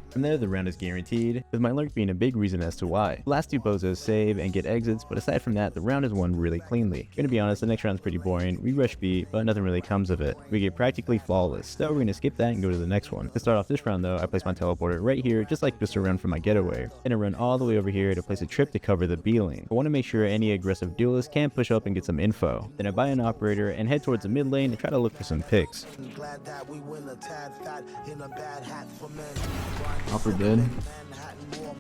From there, the round is guaranteed, with my lurk being a big reason as to why. The last 2 bozos save and get exits, but aside from that, the round is won really cleanly. Gonna be honest, the next round's pretty boring. We rush B, but nothing really comes of it. We get practically flawless, so we're gonna skip that and go to the next one. To start off this round though, I place my teleporter right here, just like just a run for my getaway. And I run all the way over here to place a trip to cover the B lane. I want to make sure any aggressive duelist can push up and get some info. Then I buy an operator and head towards the mid lane and try to look for some picks. Offer dead.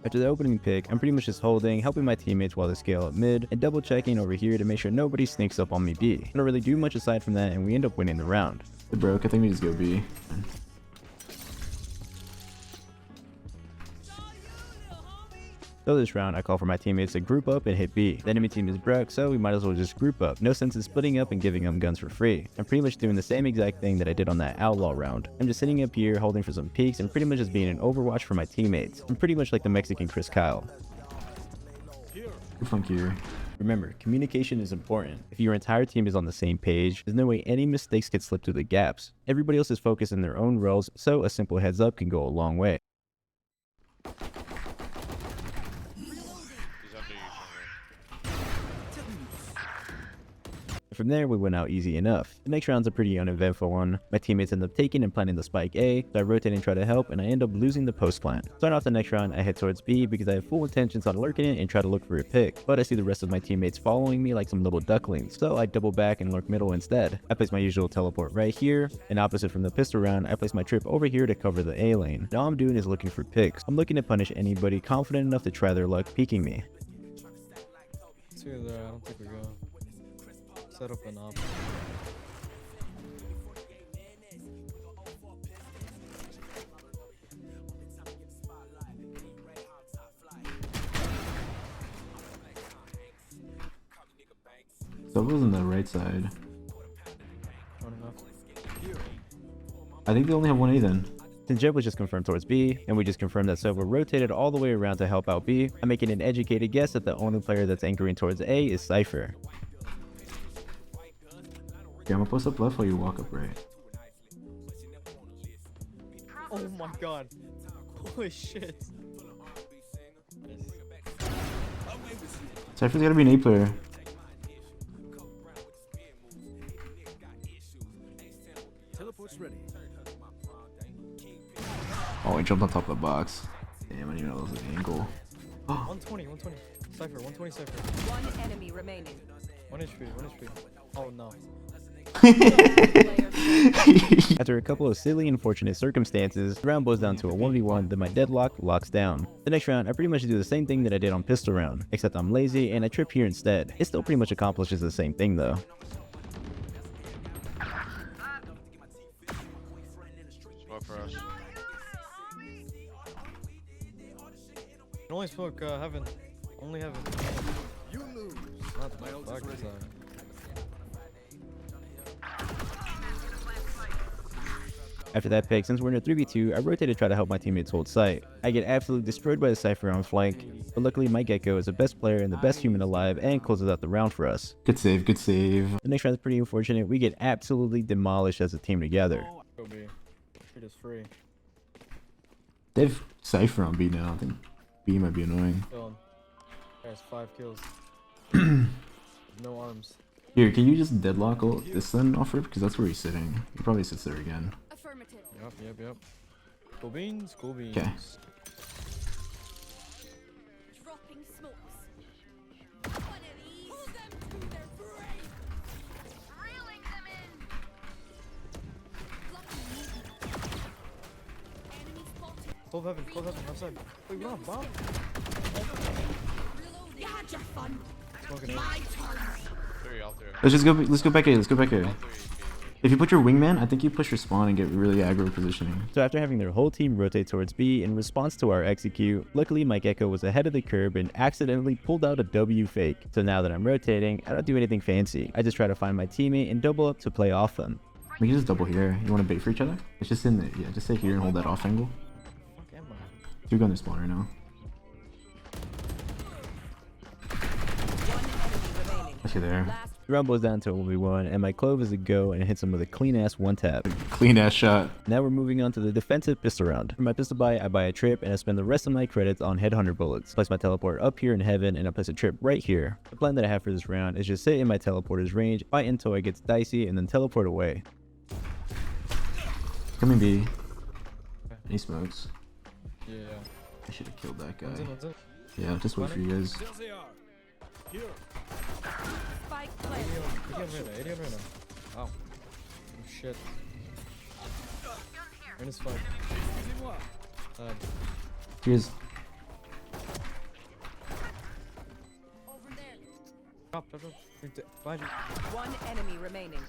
After the opening pick, I'm pretty much just holding, helping my teammates while they scale up mid, and double checking over here to make sure nobody sneaks up on me B. I don't really do much aside from that, and we end up winning the round. It broke. I think we just go B. So this round, I call for my teammates to group up and hit B. The enemy team is broke, so we might as well just group up. No sense in splitting up and giving them guns for free. I'm pretty much doing the same exact thing that I did on that Outlaw round. I'm just sitting up here holding for some peeks and pretty much just being an overwatch for my teammates. I'm pretty much like the Mexican Chris Kyle. Good flank here. Remember, communication is important. If your entire team is on the same page, there's no way any mistakes get slipped through the gaps. Everybody else is focused in their own roles, so a simple heads up can go a long way. from there, we went out easy enough. The next round's a pretty uneventful one. My teammates end up taking and planting the spike A, so I rotate and try to help, and I end up losing the post plant. Starting off the next round, I head towards B because I have full intentions on lurking it and try to look for a pick, but I see the rest of my teammates following me like some little ducklings, so I double back and lurk middle instead. I place my usual teleport right here, and opposite from the pistol round, I place my trip over here to cover the A lane. Now all I'm doing is looking for picks. I'm looking to punish anybody confident enough to try their luck peeking me. I don't think we go. Set up an op. So it was on the right side. I think they only have 1A then. Since Jeb was just confirmed towards B, and we just confirmed that Silva rotated all the way around to help out B, I'm making an educated guess that the only player that's anchoring towards A is Cypher. Okay, I'm gonna post up left while you walk up right. Oh my god. Holy shit. Cypher's gotta be an A player. Oh, he jumped on top of the box. Damn, I didn't even know that was an angle. 120. Cypher, 120 Cypher. One enemy remaining. 1 HP. Oh no. After a couple of silly and unfortunate circumstances, the round boils down to a 1v1, then my deadlock locks down. The next round, I pretty much do the same thing that I did on pistol round, except I'm lazy and I trip here instead. It still pretty much accomplishes the same thing though. Smoke for us. You can only smoke heaven. Only heaven. You lose. Not the back design. After that pick, since we're in a 3v2, I rotate to try to help my teammates hold site. I get absolutely destroyed by the Cypher on flank, but luckily my Gecko is the best player and the best human alive and closes out the round for us. Good save, good save. The next round is pretty unfortunate. We get absolutely demolished as a team together. Go B. It is free. They have Cypher on B now. I think B might be annoying. There's 5 kills. No arms. Here, can you just deadlock all this then off rip? Because that's where he's sitting. He probably sits there again. Yep. Cool beans. Okay. Dropping smokes. One of these. Pull them to their grave. Reeling them in. Enemy spotted. Clove heaven, outside. Wait, we're not bomb. You had your fun. Smoking My turn. Let's go back A. If you put your wingman, I think you push your spawn and get really aggro positioning. So after having their whole team rotate towards B in response to our execute, luckily my Gecko was ahead of the curve and accidentally pulled out a W fake. So now that I'm rotating, I don't do anything fancy. I just try to find my teammate and double up to play off them. We can just double here. You want to bait for each other? It's just in there. Yeah, just stay here and hold that off angle. Fuck am I? Two gun their spawn right now. I see there. The round boils down to a 1v1, and my Clove is a go and hits him with a clean-ass one-tap. Clean-ass shot. Now we're moving on to the defensive pistol round. For my pistol buy, I buy a trip, and I spend the rest of my credits on headhunter bullets. Place my teleport up here in heaven, and I place a trip right here. The plan that I have for this round is just sit in my teleporter's range, fight until it gets dicey, and then teleport away. Coming B. Any smokes? Yeah. I should have killed that guy. One's in. Yeah, just wait for you guys. Spike play. 80 right now. Ow. Oh, shit. In his fight. Here's. Drop. Behind you. One enemy remaining.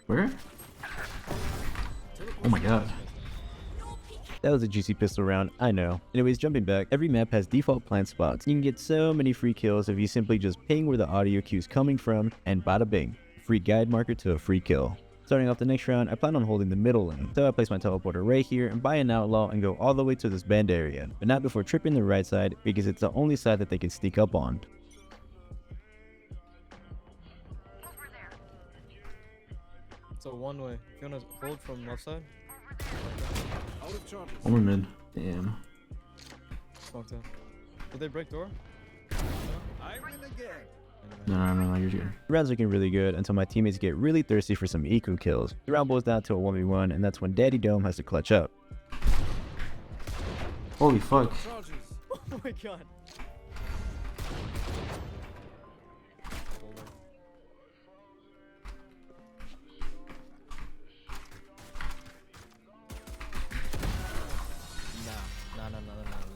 Where? Oh my god. That was a juicy pistol round, I know. Anyways, jumping back, every map has default plant spots. You can get so many free kills if you simply just ping where the audio cue is coming from, and bada bing. Free guide marker to a free kill. Starting off the next round, I plan on holding the middle lane, so I place my teleporter right here and buy an outlaw and go all the way to this bend area, but not before tripping the right side because it's the only side that they can sneak up on. So one way. If you wanna hold from left side. One more mid. Damn. Smoked out. Did they break door? No, you're good. The round's looking really good until my teammates get really thirsty for some eco kills. The round boils down to a 1v1, and that's when Daddy Dome has to clutch up. Holy fuck. Oh my god.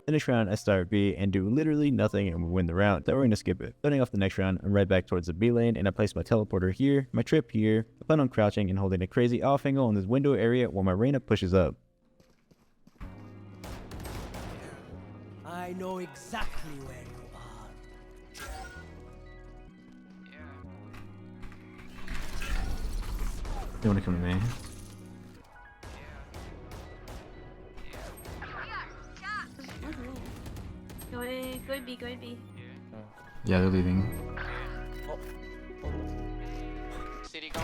The next round, I start B and do literally nothing and we win the round. So we're going to skip it. Starting off the next round, I'm right back towards the B lane and I place my teleporter here, my trip here. I plan on crouching and holding a crazy off angle in this window area while my Reyna pushes up. I know exactly where you are. You wanna come to me? Go B, go B. Yeah, they're leaving. City gone.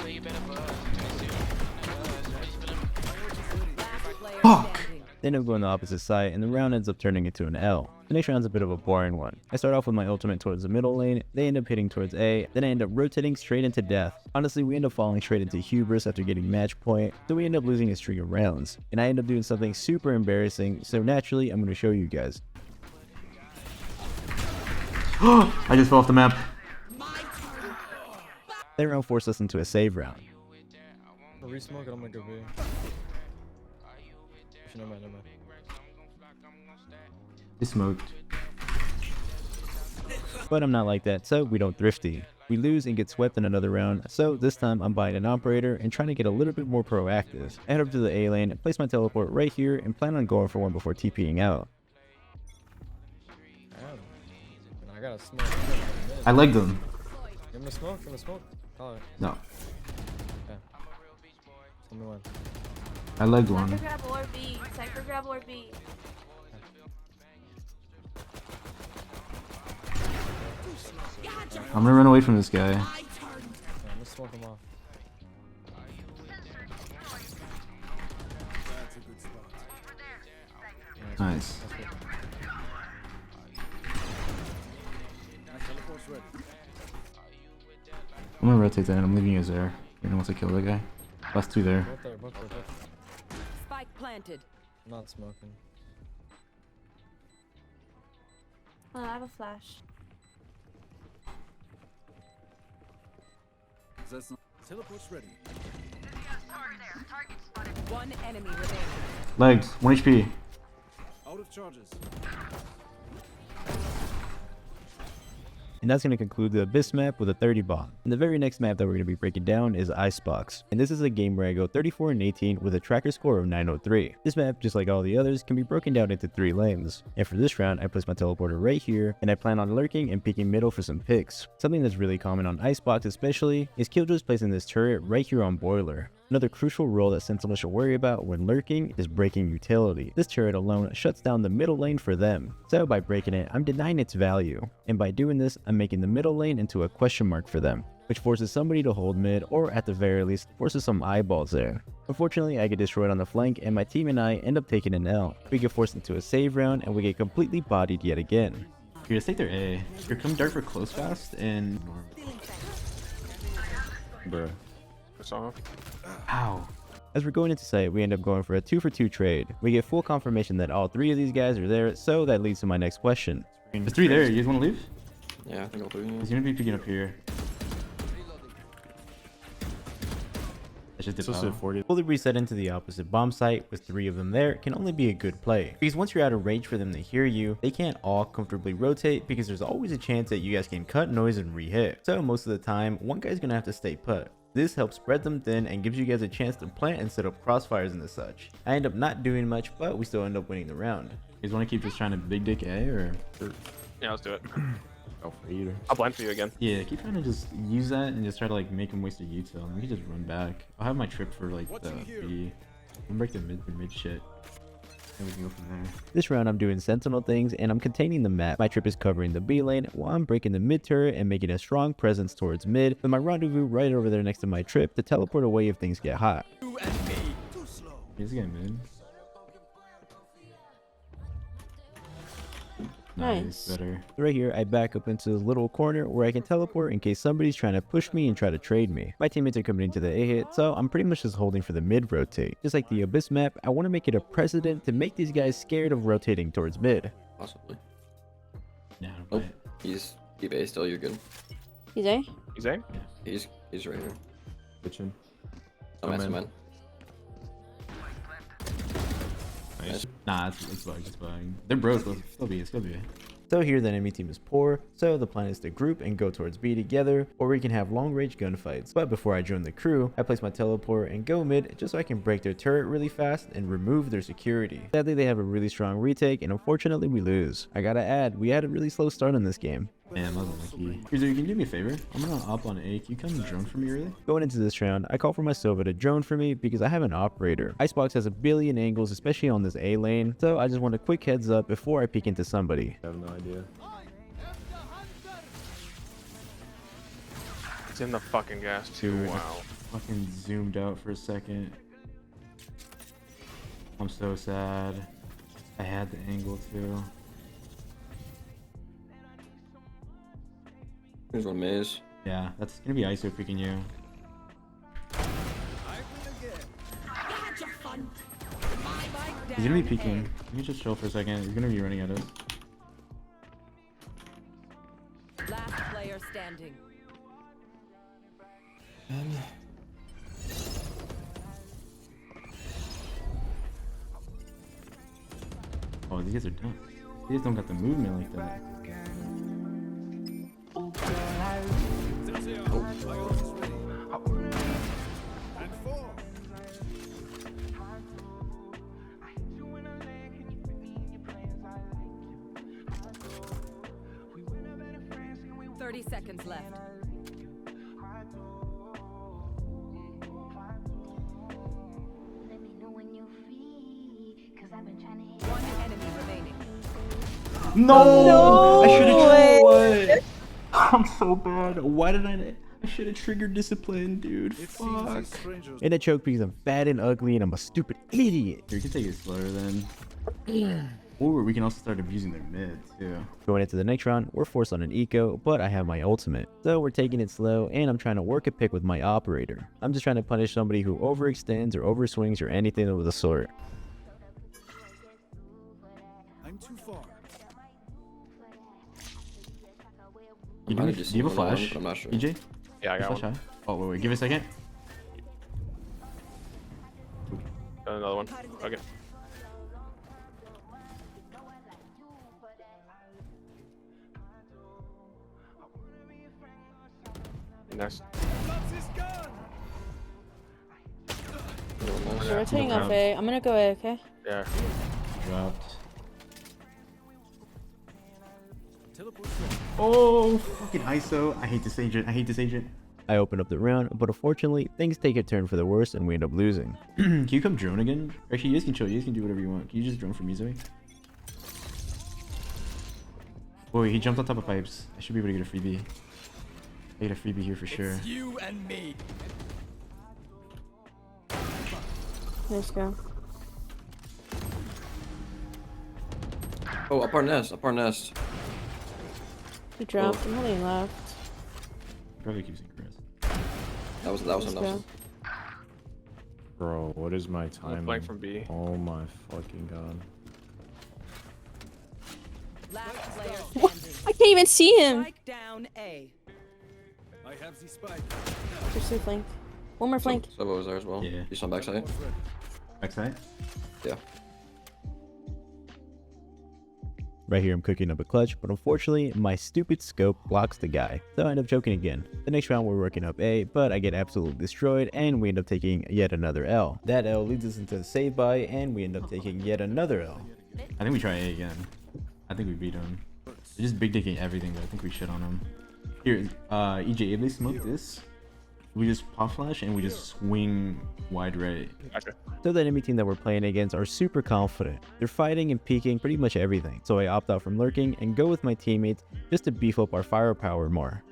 So you better buzz. Fuck! They end up going the opposite side and the round ends up turning into an L. The next round's a bit of a boring one. I start off with my ultimate towards the middle lane, they end up hitting towards A, then I end up rotating straight into death. Honestly, we end up falling straight into hubris after getting match point, so we end up losing a string of rounds. And I end up doing something super embarrassing, so naturally I'm going to show you guys. I just fell off the map. That round forced us into a save round. Re-smoke it, I'm gonna go B. Never mind. They smoked. But I'm not like that, so we don't thrifty. We lose and get swept in another round, so this time I'm buying an operator and trying to get a little bit more proactive. I head up to the A lane, place my teleport right here, and plan on going for one before TPing out. I gotta smoke. I legged them. Give him a smoke, give him a smoke. Call it. No. Okay. Tell me when. I legged one. Cypher grab or B. Cypher grab or B. I'm gonna run away from this guy. Yeah, let's smoke him off. Nice. I'm gonna rotate that and I'm leaving you guys there. You know once I kill that guy. Last two there. Both there. Spike planted. I'm not smoking. Oh, I have a flash. Teleport's ready. One enemy remaining. Legged. 1 HP. Out of charges. And that's going to conclude the Abyss map with a 30 bomb. And the very next map that we're going to be breaking down is Icebox. And this is a game where I go 34 and 18 with a tracker score of 903. This map, just like all the others, can be broken down into 3 lanes. And for this round, I place my teleporter right here, and I plan on lurking and peeking middle for some picks. Something that's really common on Icebox especially is Killjoys placing this turret right here on Boiler. Another crucial role that Sentinel should worry about when lurking is breaking utility. This turret alone shuts down the middle lane for them. So by breaking it, I'm denying its value. And by doing this, I'm making the middle lane into a question mark for them, which forces somebody to hold mid, or at the very least, forces some eyeballs there. Unfortunately, I get destroyed on the flank and my team and I end up taking an L. We get forced into a save round and we get completely bodied yet again. Here, let's take their A. Here, come dart for close fast and... Bruh. It's off. Ow. As we're going into site, we end up going for a 2-for-2 trade. We get full confirmation that all 3 of these guys are there, so that leads to my next question. There's 3 there. You guys want to leave? Yeah, I think I'll do it. He's gonna be picking up here. That's just It's just 40. Fully reset into the opposite bomb site with 3 of them there can only be a good play. Because once you're out of range for them to hear you, they can't all comfortably rotate because there's always a chance that you guys can cut noise and re-hit. So most of the time, one guy's gonna have to stay put. This helps spread them thin and gives you guys a chance to plant and set up crossfires and the such. I end up not doing much, but we still end up winning the round. You guys want to keep just trying to big dick A or? Yeah, let's do it. Go for either. I'll blind for you again. Yeah, keep trying to just use that and just try to like make him waste a util. And we can just run back. I'll have my trip for like the B. I'm break the mid shit. And we can go from there. This round I'm doing sentinel things and I'm containing the map. My trip is covering the B lane while I'm breaking the mid turret and making a strong presence towards mid with my rendezvous right over there next to my trip to teleport away if things get hot. He's getting mid. Nice. Better. Right here, I back up into the little corner where I can teleport in case somebody's trying to push me and try to trade me. My teammates are coming into the A hit, so I'm pretty much just holding for the mid rotate. Just like the Abyss map, I want to make it a precedent to make these guys scared of rotating towards mid. Possibly. No, Nope. He's eBay still. You're good. He's A? He's A? He's right here. Kitchen. I'm in. man. Nice. Nah, it's bugged. It's bugged. They're bros. Still be. So here the enemy team is poor, so the plan is to group and go towards B together, or we can have long range gunfights. But before I join the crew, I place my teleport and go mid just so I can break their turret really fast and remove their security. Sadly they have a really strong retake and unfortunately we lose. I gotta add, we had a really slow start on this game. Damn, I was lucky. Cruiser, can you do me a favor? I'm gonna up on A. Can you come drone for me really? Going into this round, I call for my Sova to drone for me because I have an operator. Icebox has a billion angles, especially on this A lane, so I just want a quick heads up before I peek into somebody. I have no idea. It's in the fucking gas too. Dude, Wow. Fucking zoomed out for a second. I'm so sad. I had the angle too. Here's one maze. Yeah, that's gonna be ISO picking you. He's gonna be peeking. Let me just chill for a second. He's gonna be running at us. Last player standing. Oh, these guys are done. These guys don't got the movement like that. Oh. 30 seconds left. One enemy remaining. No! I should have what? I'm so bad. Why did I should have triggered discipline, dude. Fuck. And I choke because I'm fat and ugly and I'm a stupid idiot. We can take it slower then. Or we can also start abusing their mid too. Going into the next round, we're forced on an eco, but I have my ultimate. So we're taking it slow and I'm trying to work a pick with my operator. I'm just trying to punish somebody who overextends or overswings or anything of the sort. I'm too far. Do you have a flash? I'm not sure. EJ? Yeah, I got Flash one. high? Oh, wait, give it a second. Another one. Okay. Nice. We're rotating off A. I'm gonna go A, okay? Yeah. Dropped. Oh, fucking ISO. I hate this agent. I hate this agent. I open up the round, but unfortunately, things take a turn for the worse and we end up losing. Can you come drone again? Actually, you guys can chill. You guys can do whatever you want. Can you just drone for me, Zoe? Oh, wait, he jumped on top of pipes. I should be able to get a freebie. I get a freebie here for sure. It's you and me. Let's go. Oh, up our nest. Up our nest. He dropped. I'm holding left. Probably keeps it Chris. That was Let's him. go. Bro, what is my I'm time? playing from B. Oh my fucking god. Last player standing. I can't even see him. Strike down A. I have the spike. Pursue flank. One more flank. So was there as well. Yeah. He's on backside. Backside? Yeah. Right here I'm cooking up a clutch, but unfortunately my stupid scope blocks the guy, so I end up choking again. The next round we're working up A, but I get absolutely destroyed and we end up taking yet another L. That L leads us into the save buy and we end up taking yet another L. I think we try A again. I think we beat him. They're just big dicking everything, but I think we shit on him. Here, EJ, if they smoke this, we just pop flash and we just swing wide right. Gotcha. So the enemy team that we're playing against are super confident. They're fighting and peeking pretty much everything. So I opt out from lurking and go with my teammates just to beef up our firepower more.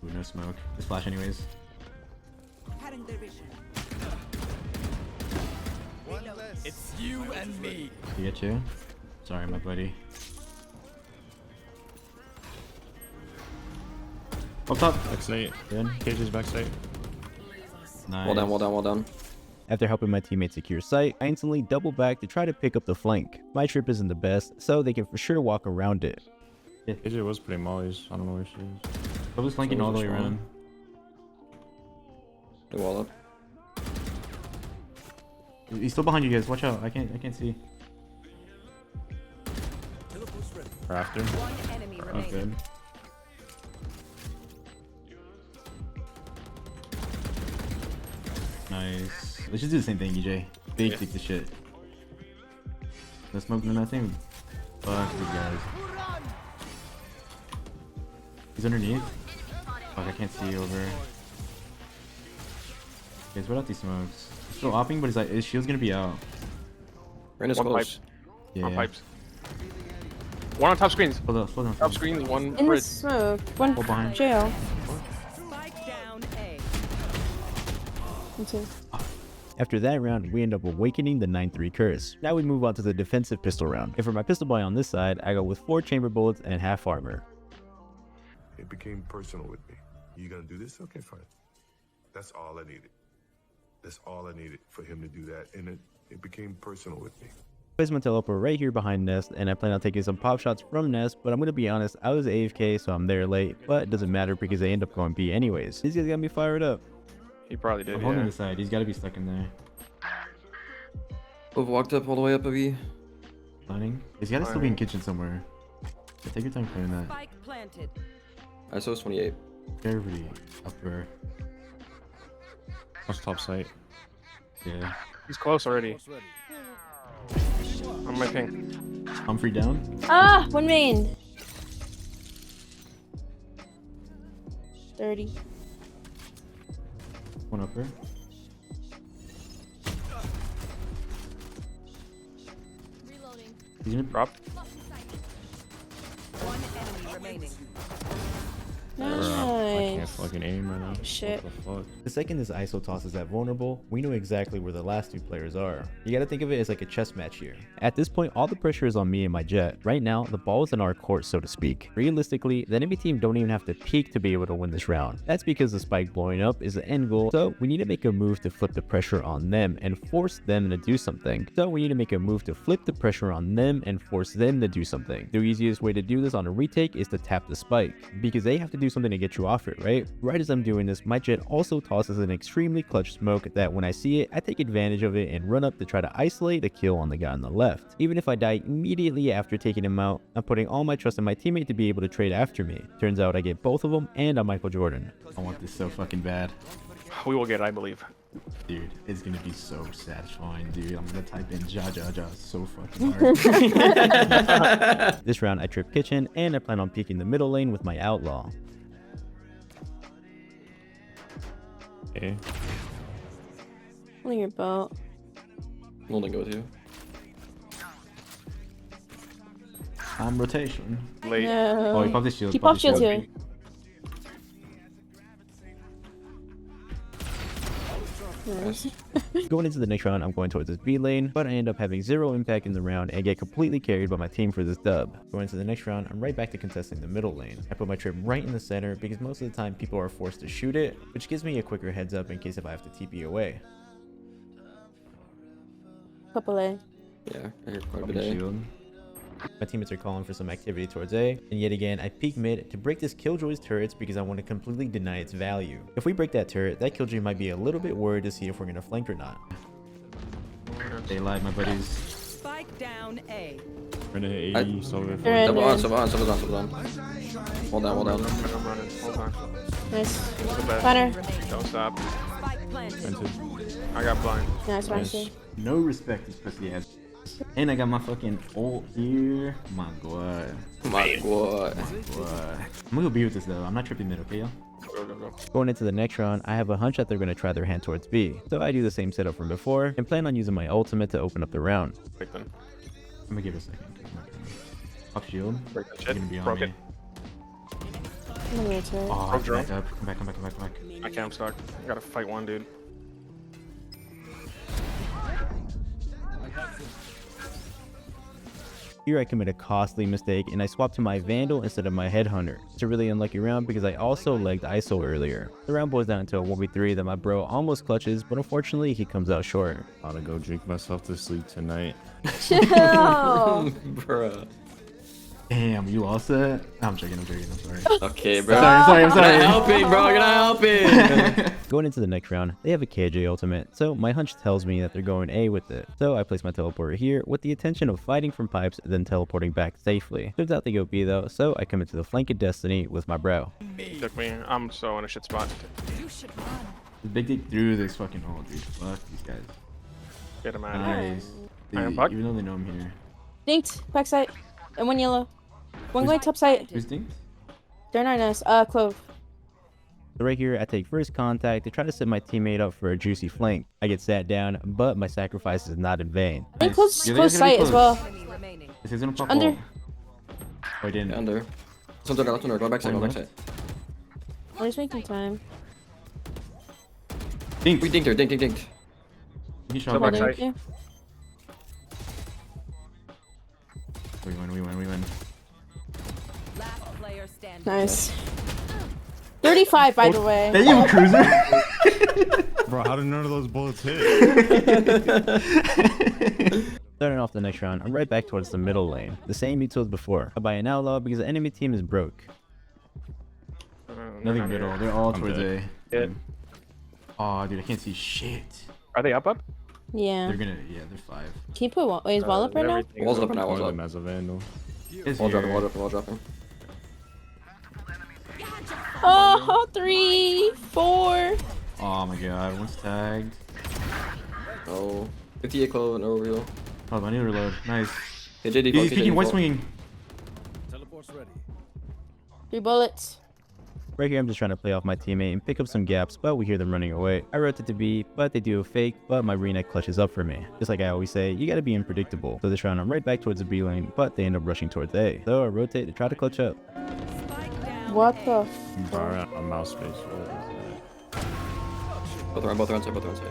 Ooh, no smoke. Just flash anyways. It's you and me. You get you? Sorry, my buddy. Up top. Xlite. Good. Cage's backside. Nice. Well done, well done, well done. After helping my teammate secure site, I instantly double back to try to pick up the flank. My trip isn't the best, so they can for sure walk around it. AJ was pretty mollies. I don't know where she is. I was flanking all the way around. The wall up. He's still behind you guys. Watch out. I can't see. Or after. Oh, good. Nice. Let's just do the same thing, EJ. Big kick the shit. No smoke, no nothing. Fuck these guys. He's underneath. Fuck, I can't see over. Guys, what out these smokes? He's still opping, but his shield's gonna be out. Reyna's One close. Yeah. On pipes. One on top screens. Slow down, slow down. Top screens, one In the bridge. smoke. One Hold behind. jail. Spike down A. Me too. After that round, we end up awakening the 9-3 curse. Now we move on to the defensive pistol round. And for my pistol boy on this side, I go with 4 chamber bullets and half armor. It became personal with me. You gonna do this? Okay, fine. That's all I needed. That's all I needed for him to do that, and it became personal with me. Place my teleport right here behind Nest, and I plan on taking some pop shots from Nest, but I'm gonna be honest, I was AFK, so I'm there late, but it doesn't matter because they end up going B anyways. These guys got me fired up. He probably did, I'm holding yeah. the side. He's gotta be stuck in there. We've walked up all the way up a V. Planning. He's gotta still be in kitchen somewhere. Yeah, take your time clearing that. Spike planted. ISO's 28. Everybody upper. That's top site. Yeah. He's close already. On my ping. Humphrey down. Ah, one main. 30. One upper. Reloading. He's gonna Drop. One enemy remaining. I can't Nice. fucking aim right now. Shit. What the fuck? The second this ISO tosses that vulnerable, we know exactly where the last 2 players are. You gotta think of it as like a chess match here. At this point, all the pressure is on me and my jet. Right now, the ball is in our court, so to speak. Realistically, the enemy team don't even have to peek to be able to win this round. That's because the spike blowing up is the end goal, so we need to make a move to flip the pressure on them and force them to do something. So we need to make a move to flip the pressure on them and force them to do something. The easiest way to do this on a retake is to tap the spike, because they have to do something to get you off it, right? Right as I'm doing this, my jet also tosses an extremely clutch smoke that when I see it, I take advantage of it and run up to try to isolate a kill on the guy on the left. Even if I die immediately after taking him out, I'm putting all my trust in my teammate to be able to trade after me. Turns out I get both of them and I'm Michael Jordan. I want this so fucking bad. We will get it, I believe. Dude, it's gonna be so satisfying, dude. I'm gonna type in ja ja ja so fucking hard. This round I trip kitchen and I plan on peeking the middle lane with my outlaw. Okay. Holding your boat. Holding go with you. Rotation. Late. No. Oh, he popped his shield. He popped shield too. Nice. Going into the next round, I'm going towards this B lane, but I end up having 0 impact in the round and get completely carried by my team for this dub. Going into the next round, I'm right back to contesting the middle lane. I put my trip right in the center because most of the time people are forced to shoot it, which gives me a quicker heads up in case if I have to TP away. Couple A. Yeah, I hear quite a Popping bit. shield. My teammates are calling for some activity towards A, and yet again, I peek mid to break this Killjoy's turrets because I want to completely deny its value. If we break that turret, that Killjoy might be a little bit worried to see if we're going to flank or not. Daylight, my buddies. Spike down A. We're gonna hit 80, so we're They're in Double on, mid. double on, double on, double on. Hold down, hold down. I'm running. Hold on. Nice. The best. Banner. Don't stop. Spike planted. I got blind. Nice, nice. No respect this pussy ass. And I got my fucking ult here. My god. My god. I'm gonna go B with this though. I'm not tripping mid, okay, y'all? Go, go, go. Going into the next round, I have a hunch that they're going to try their hand towards B. So I do the same setup from before and plan on using my ultimate to open up the round. Quick then. I'm gonna give it a second. Pop shield. Break that You're shit. gonna be on Broke me. it. I'm gonna get to it. Oh, Broke back drone. up. Come back, come back, come back, come back. I can't, I'm stuck. I gotta fight one dude. Here I commit a costly mistake and I swap to my Vandal instead of my Headhunter. It's a really unlucky round because I also legged ISO earlier. The round boils down to a 1v3 that my bro almost clutches, but unfortunately he comes out short. I'm gonna go drink myself to sleep tonight. Chill. Bruh. Damn, you lost that? I'm joking, I'm sorry. Okay, bro. I'm sorry. You're not helping, bro. You're not helping. Going into the next round, they have a KJ ultimate, so my hunch tells me that they're going A with it. So I place my teleporter here with the intention of fighting from pipes, then teleporting back safely. Turns out they go B though, so I commit to the flank of destiny with my bro. Took me. I'm so in a shit spot. The big dick through this fucking hole, dude. Fuck these guys. Get him out of here. Nice. Iron Dude, Puck? even though they know I'm here. Dinked. Backside. And one yellow. One going top side. Who's dinked? They're not nice. Clove. So right here, I take first contact to try to set my teammate up for a juicy flank. I get sat down, but my sacrifice is not in vain. I think close, Yeah, they're close gonna be sight as close. well. This is gonna pop Under. wall. Oh, I didn't. Yeah, under. Some's under, left under. Go back side, go back side. I'm just making time. Dink. We dinked her, dinked. He shot So back. back Holding side. you. We win. Nice. 35, by the way. Damn, Cruiser. Bro, how did none of those bullets hit? Starting off the next round, I'm right back towards the middle lane. The same meets as before. I buy an outlaw because the enemy team is broke. Nothing middle. They're all towards A. Dead. Oh, dude, I can't see shit. Are they up? Yeah. They're 5. Can you put wall? Wait, is wall up right now? Wall's up now, wall's One up. of them as a vandal. It's Wall here. dropping, wall dropping. Oh, 3, 4. Oh my god, one's tagged. Oh. 58 clove and overheal. Oh, I need to reload. Nice. Hey, JD, He's peeking, white swinging. 3 bullets. Right here, I'm just trying to play off my teammate and pick up some gaps, but we hear them running away. I rotate to B, but they do a fake, but my Renek clutches up for me. Just like I always say, you gotta be unpredictable. So this round, I'm right back towards the B lane, but they end up rushing towards A. So I rotate to try to clutch up. What the Bro, I got a mouse space. Both are on side,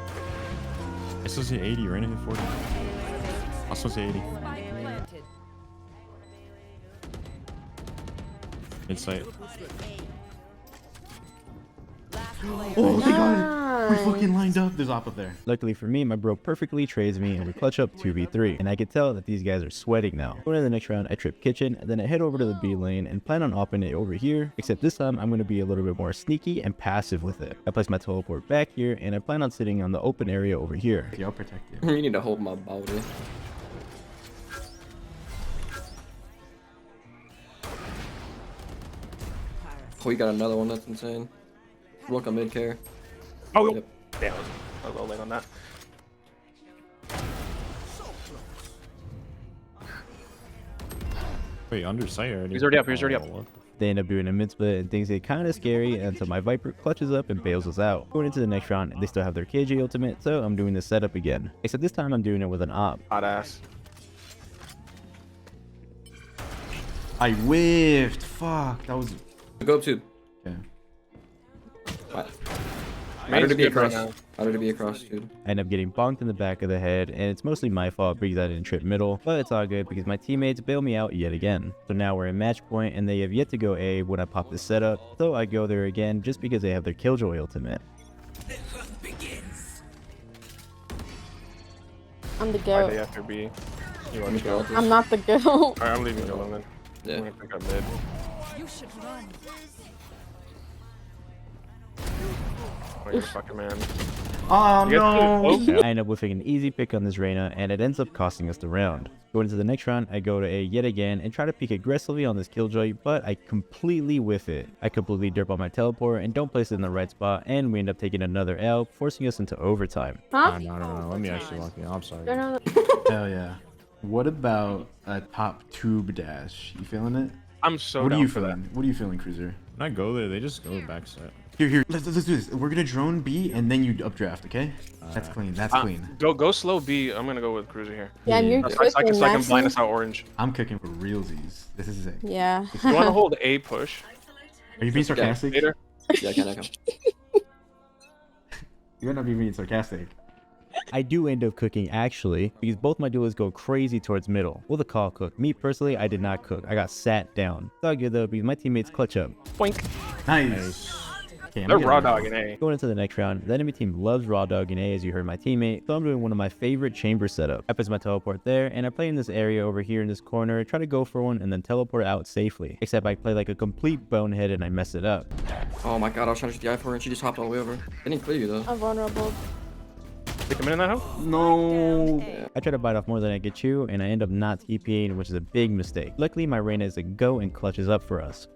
I still see 80, right? Hit 40. I still see 80. Insight. Oh, they got it. We fucking lined up. There's op up there. Luckily for me, my bro perfectly trades me and we clutch up 2v3. And I can tell that these guys are sweating now. Going to the next round, I trip kitchen, and then I head over to the B lane and plan on opping it over here. Except this time, I'm going to be a little bit more sneaky and passive with it. I place my teleport back here, and I plan on sitting on the open area over here. Yeah, I'll protect you. You need to hold my body. Oh, you got another one, that's insane. Look, I'm mid-care. Oh, Yep. damn. I was well late on that. Wait, under sight already. He's already up, he's already up. What? They end up doing a mid split and things get kind of scary until my Viper clutches up and bails us out. Going into the next round, they still have their KJ ultimate, so I'm doing the setup again. Except this time I'm doing it with an op. Hot ass. I whiffed. Fuck. That was. Go up 2. Okay. How did it be good right across? now. How did it be across, dude? I end up getting bonked in the back of the head, and it's mostly my fault because I didn't trip middle, but it's all good because my teammates bail me out yet again. So now we're in match point, and they have yet to go A when I pop this setup, so I go there again just because they have their Killjoy ultimate. I'm the Why they goat. after B? You want Let me to go? go. I'm not the goat. Alright, I'm leaving you alone then. Yeah. I'm gonna pick up mid. You should run. Oh, you're fucking man. Oh You get no. to the I end up whiffing an easy pick on this Reyna, and it ends up costing us the round. Going into the next round, I go to A yet again and try to peek aggressively on this Killjoy, but I completely whiff it. I completely derp on my teleport and don't place it in the right spot, and we end up taking another L, forcing us into overtime. Huh? No. Let me actually walk in. I'm sorry. No. Hell yeah. What about a top tube dash? You feeling it? I'm so What are down you for that. feeling? What are you feeling, Cruiser? When I go there, they just go backside. Here. Let's do this. We're gonna drone B and then you updraft, okay? That's clean. That's clean. Go slow B. I'm gonna go with Cruiser here. Yeah, and you're That's cooking, so I can blind us Maxie. out orange. I'm cooking for realsies. This is it. Yeah. You want to hold A push? Are you being sarcastic? Later. Yeah, I can. You're not being sarcastic. I do end up cooking actually, because both my duelists go crazy towards middle. Well, the call cook. Me personally, I did not cook. I got sat down. It's all good though, because my teammates clutch up. Boink. Nice. Okay, They're raw dogging A. Going into the next round, the enemy team loves raw dogging A, as you heard my teammate, so I'm doing one of my favorite chamber setups. I place my teleport there, and I play in this area over here in this corner, try to go for one, and then teleport out safely. Except I play like a complete bonehead and I mess it up. Oh my god, I was trying to shoot the I4 and she just hopped all the way over. I didn't clear you though. I'm vulnerable. They come in that house? No. I try to bite off more than I get you, and I end up not TPing, which is a big mistake. Luckily, my Reyna is a go and clutches up for us.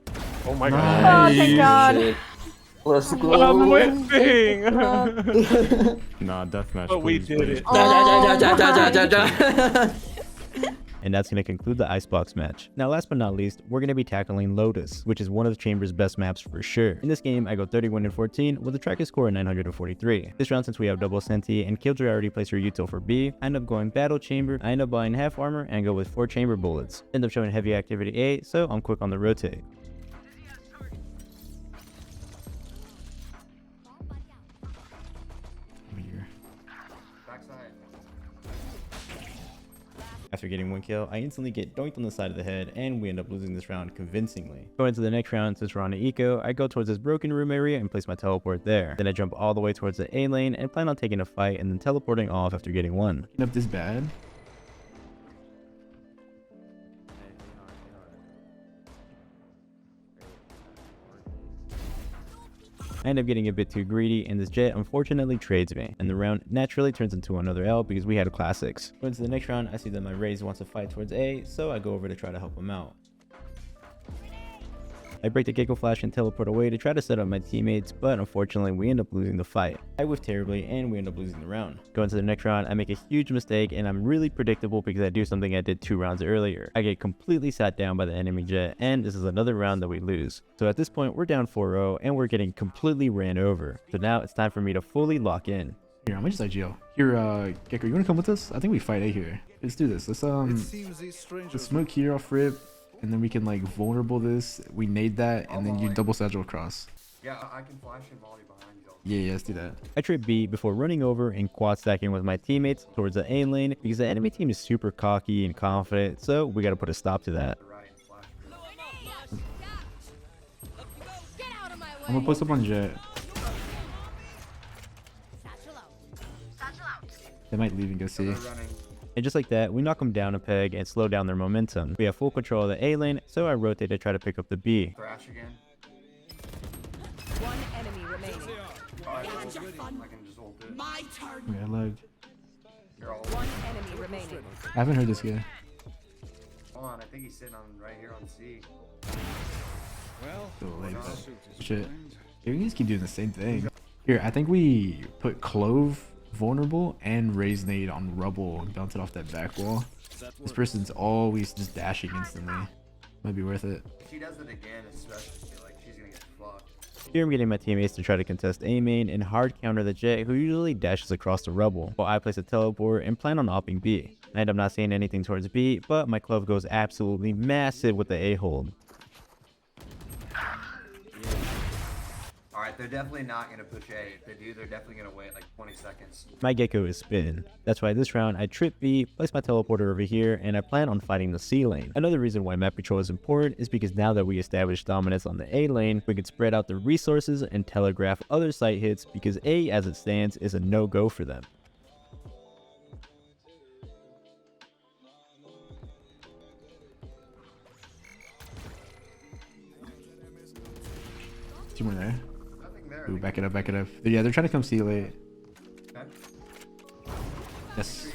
Oh my Oh, thank God. Let's go. I'm whipping! Nah, deathmatch. But we please, did please. it. And that's going to conclude the Icebox match. Now, last but not least, we're going to be tackling Lotus, which is one of the Chamber's best maps for sure. In this game, I go 31-14 with a tracker score of 943. This round, since we have double Senti and Killjoy already placed her util for B, I end up going Battle Chamber, I end up buying half armor, and go with 4 chamber bullets. End up showing heavy activity A, so I'm quick on the rotate. After getting 1 kill, I instantly get doinked on the side of the head, and we end up losing this round convincingly. Going into the next round, since we're on an eco, I go towards this broken room area and place my teleport there. Then I jump all the way towards the A lane and plan on taking a fight and then teleporting off after getting 1. Up this bad. I end up getting a bit too greedy, and this Jet unfortunately trades me, and the round naturally turns into another L because we had classics. Going to the next round, I see that my Raze wants to fight towards A, so I go over to try to help him out. I break the Gecko Flash and teleport away to try to set up my teammates, but unfortunately we end up losing the fight. I whiff terribly and we end up losing the round. Going to the next round, I make a huge mistake and I'm really predictable because I do something I did 2 rounds earlier. I get completely sat down by the enemy Jet, and this is another round that we lose. So at this point we're down 4-0 and we're getting completely ran over. So now it's time for me to fully lock in. Here, I'm gonna just IGL. Here, Gecko, you wanna come with us? I think we fight A here. Let's do this. Let's smoke here off rip. And then we can like vulnerable this. We nade that, and then you double satchel across. Yeah, I can flash and volley behind you. Yeah, let's do that. I trip B before running over and quad stacking with my teammates towards the A lane because the enemy team is super cocky and confident, so we gotta put a stop to that. I'm gonna post up on Jet. They might leave and go C. And just like that, we knock them down a peg and slow down their momentum. We have full control of the A lane, so I rotate to try to pick up the B. Thrash again. One enemy remaining. I can just ult it. My turn. Yeah, I lagged. You're all One enemy remaining. I haven't heard this guy. Hold on, I think he's sitting on right here on C. So late, but shit. Yeah, we just keep doing the same thing. Here, I think we put Clove vulnerable and raise nade on rubble and bounce it off that back wall. This person's always just dashing instantly. Might be worth it. If she does it again, especially, like she's gonna get fucked. Here I'm getting my teammates to try to contest A main and hard counter the Jet, who usually dashes across the rubble, while I place a teleport and plan on opping B. I end up not seeing anything towards B, but my Clove goes absolutely massive with the A hold. Alright, they're definitely not gonna push A. If they do, they're definitely gonna wait like 20 seconds. My Gecko is spin. That's why this round I trip B, place my teleporter over here, and I plan on fighting the C lane. Another reason why map control is important is because now that we established dominance on the A lane, we can spread out the resources and telegraph other site hits because A as it stands is a no-go for them. Two more there. Ooh, back it up, back it up. Yeah, they're trying to come C late. Okay. Yes.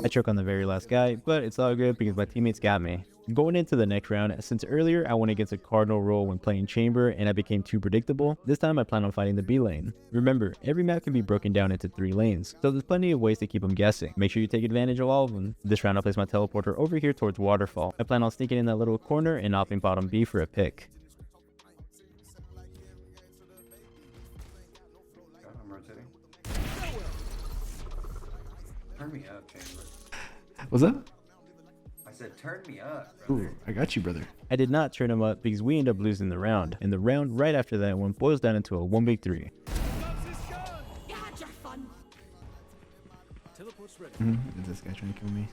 I choke on the very last guy, but it's all good because my teammates got me. Going into the next round, since earlier I went against a cardinal role when playing chamber and I became too predictable, this time I plan on fighting the B lane. Remember, every map can be broken down into 3 lanes, so there's plenty of ways to keep them guessing. Make sure you take advantage of all of them. This round I'll place my teleporter over here towards Waterfall. I plan on sneaking in that little corner and opping bottom B for a pick. I'm rotating. Turn me up, chamber. What's up? I said, turn me up, bro. Ooh, I got you, brother. I did not turn him up because we ended up losing the round. And the round right after that one boils down into a 1v3. You had your fun. Is this guy trying to kill me?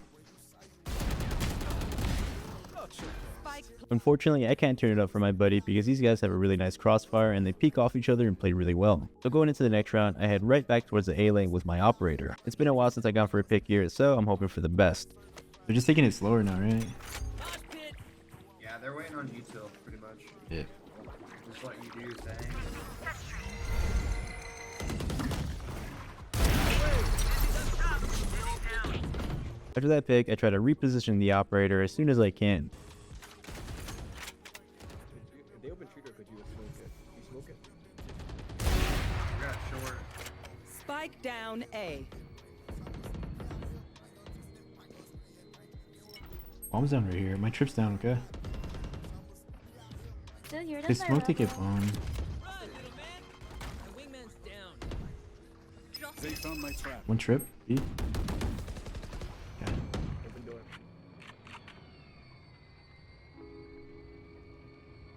Unfortunately, I can't turn it up for my buddy because these guys have a really nice crossfire and they peek off each other and play really well. So going into the next round, I head right back towards the A lane with my operator. It's been a while since I gone for a pick here, so I'm hoping for the best. They're just taking it slower now, right? Yeah, they're waiting on you still, pretty much. Yeah. Just let you do your thing. After that pick, I try to reposition the operator as soon as I can. If they open trigger, could you smoke it? You smoke it? Yeah, sure. Spike down A. Bomb's down right here. My trip's down, okay? Still, you're They smoke to get bomb. One trip. B. Okay. Open door.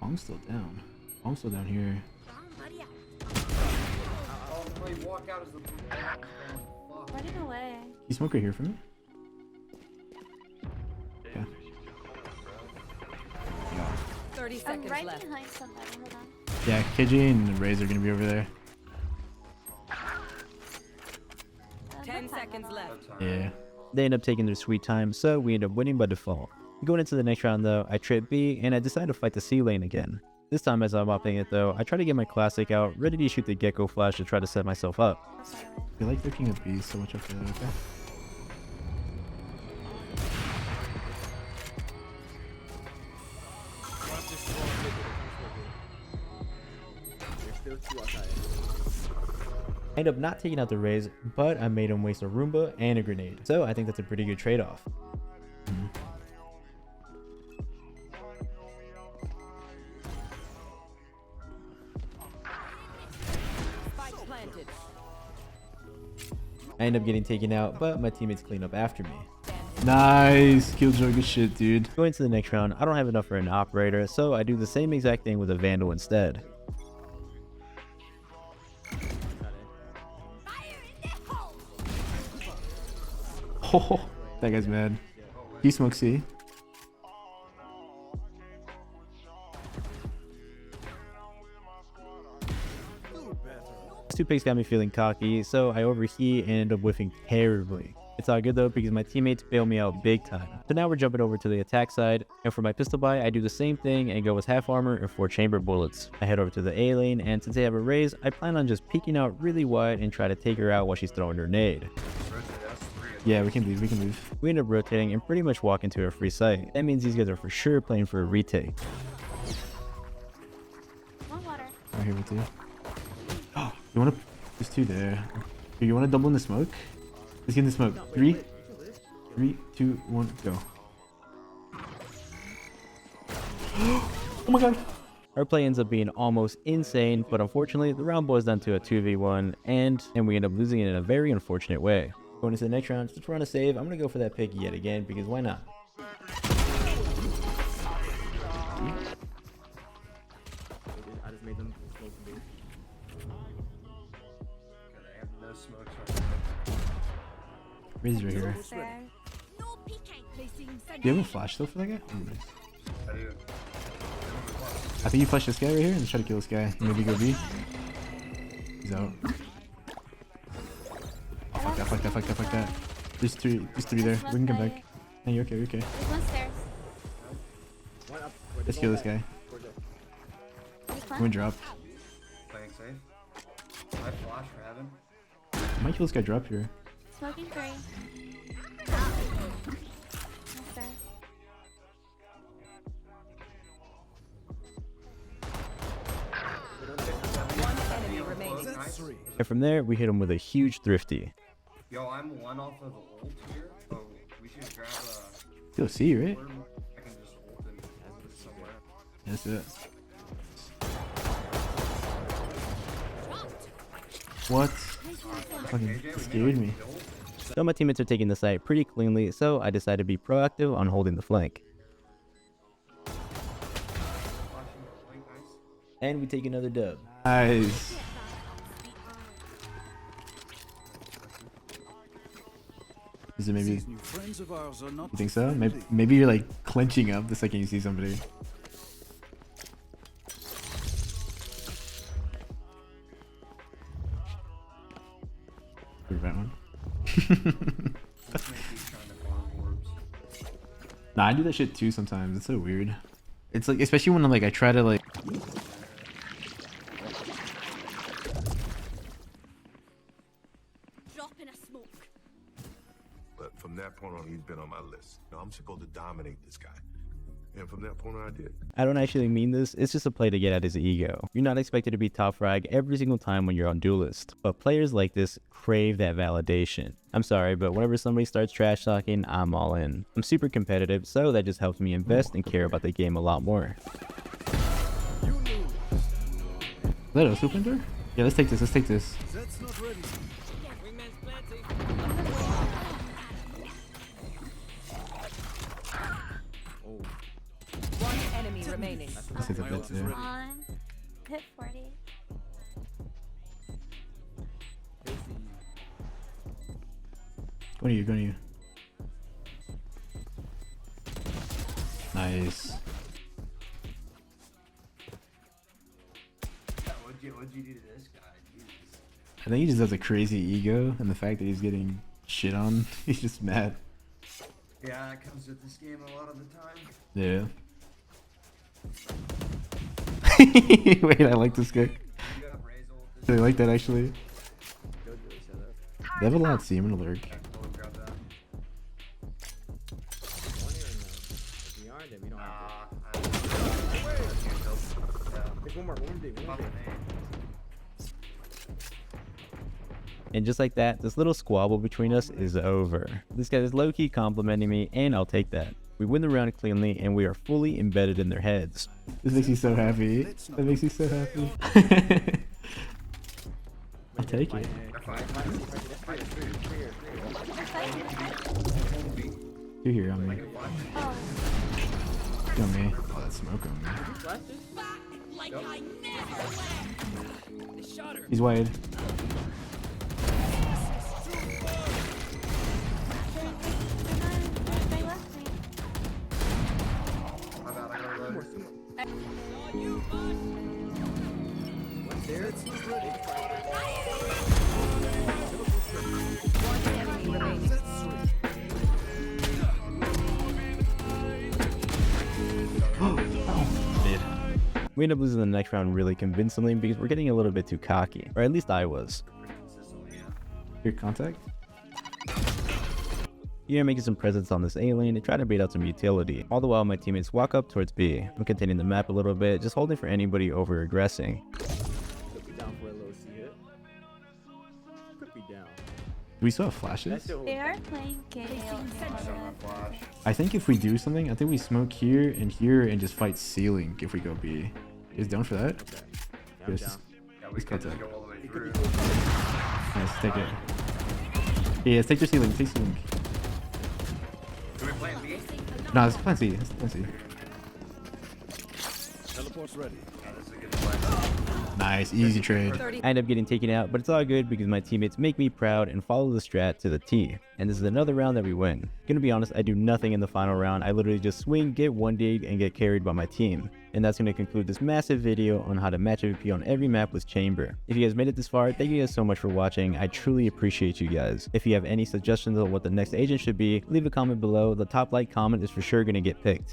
Bomb's still down. Bomb's still down here. Oh, wait, walk out as the. Running away. You smoke right here for me? Okay. 30 I'm seconds right left. behind somebody. Hold on. Yeah, KJ and Raze are gonna be over there. 10 seconds left. Yeah. They end up taking their sweet time, so we end up winning by default. Going into the next round though, I trip B and I decide to fight the C lane again. This time as I'm upping it though, I try to get my classic out, ready to shoot the gecko flash to try to set myself up. I feel like they're king of B, so watch out for that, okay? There's still two outside. I end up not taking out the Raze, but I made him waste a Roomba and a grenade. So I think that's a pretty good trade-off. Spike planted. I end up getting taken out, but my teammates clean up after me. Nice! Killjoy, good shit, dude. Going to the next round, I don't have enough for an operator, so I do the same exact thing with a Vandal instead. Oh, that guy's mad. He smokes C. Two picks got me feeling cocky, so I overheat and end up whiffing terribly. It's all good though because my teammates bail me out big time. So now we're jumping over to the attack side, and for my pistol buy, I do the same thing and go with half armor and 4 chamber bullets. I head over to the A lane, and since they have a Raze, I plan on just peeking out really wide and try to take her out while she's throwing her nade. Yeah, we can leave, we can leave. We end up rotating and pretty much walk into a free site. That means these guys are for sure playing for a retake. More water. I'm here with you. Oh, you wanna... There's 2 there. Here, you wanna double in the smoke? Let's get in the smoke. 3, 2, 1, go. Oh my god! Our play ends up being almost insane, but unfortunately, the round boils down to a 2v1, and we end up losing it in a very unfortunate way. Going into the next round, just run a save, I'm gonna go for that pick yet again, because why not? I just made them smoke B. I have no smokes right Raze right here. There. No peeking. Placing Do you have a flash though for that guy? Oh, nice. now. I do. I think you flash this guy right here and try to kill this guy. Maybe go B. He's out. Oh, fuck that, fuck that, fuck that, fuck that. There's 3 there. We can come back. Hey, you're okay, you're okay. There's one stairs. One up. Let's kill this guy. There's We're one. gonna drop. Playing safe. I flash for heaven. I might kill this guy drop here. Smoking 3. One stair. One enemy remaining. Nice. And from there, we hit him with a huge thrifty. Yo, I'm 1 off of ult here. Oh, we should grab Still C, right? I can just ult and put it somewhere. That's it. What? Fucking scared me. So my teammates are taking the site pretty cleanly, so I decided to be proactive on holding the flank. And we take another dub. Nice. Is it maybe? You think so? Maybe you're like clenching up the second you see somebody. That one. Nah, I do that shit too sometimes. It's so weird. It's like, especially when I'm like, I try to like. Drop in a smoke. But from that point on, he's been on my list. Now I'm supposed to dominate this guy. And from that point on, I did. I don't actually mean this, it's just a play to get at his ego. You're not expected to be top frag every single time when you're on Duelist, but players like this crave that validation. I'm sorry, but whenever somebody starts trash talking, I'm all in. I'm super competitive, so that just helps me invest and care about the game a lot more. Is that a super? Yeah, let's take this, let's take this. One enemy remaining. Let's take the bits, yeah. On. Hit 40. Go to you, go to you. Nice. What'd you do to this guy? Jesus. I think he just has a crazy ego, and the fact that he's getting shit on, he's just mad. Yeah, it comes with this game a lot of the time. Yeah. Wait, I like this guy. I like that actually. They have a lot, see, I'm gonna lurk. And just like that, this little squabble between us is over. This guy is low-key complimenting me, and I'll take that. We win the round cleanly, and we are fully embedded in their heads. This makes me so happy. That makes me so happy. I'll take it. You're here on me. You're on me. Oh, that smoke on me. Like I never left. He's wide. We end up losing the next round really convincingly because we're getting a little bit too cocky, or at least I was. Your contact? Here, making some presence on this A lane and trying to bait out some utility. All the while, my teammates walk up towards B. I'm containing the map a little bit, just holding for anybody over aggressing. Do we still have flashes? They are playing KO. I think if we do something, I think we smoke here and just fight ceiling if we go B. Is down for that? Okay. Let's cut that. Nice, take it. Yeah, let's take your ceiling, take ceiling. No, it's plan C, it's plan C. Teleport's ready. Nice, easy trade. I end up getting taken out, but it's all good because my teammates make me proud and follow the strat to the T. And this is another round that we win. Gonna be honest, I do nothing in the final round. I literally just swing, get 1D'd, and get carried by my team. And that's gonna conclude this massive video on how to match MVP on every map with Chamber. If you guys made it this far, thank you guys so much for watching. I truly appreciate you guys. If you have any suggestions on what the next agent should be, leave a comment below. The top like comment is for sure gonna get picked.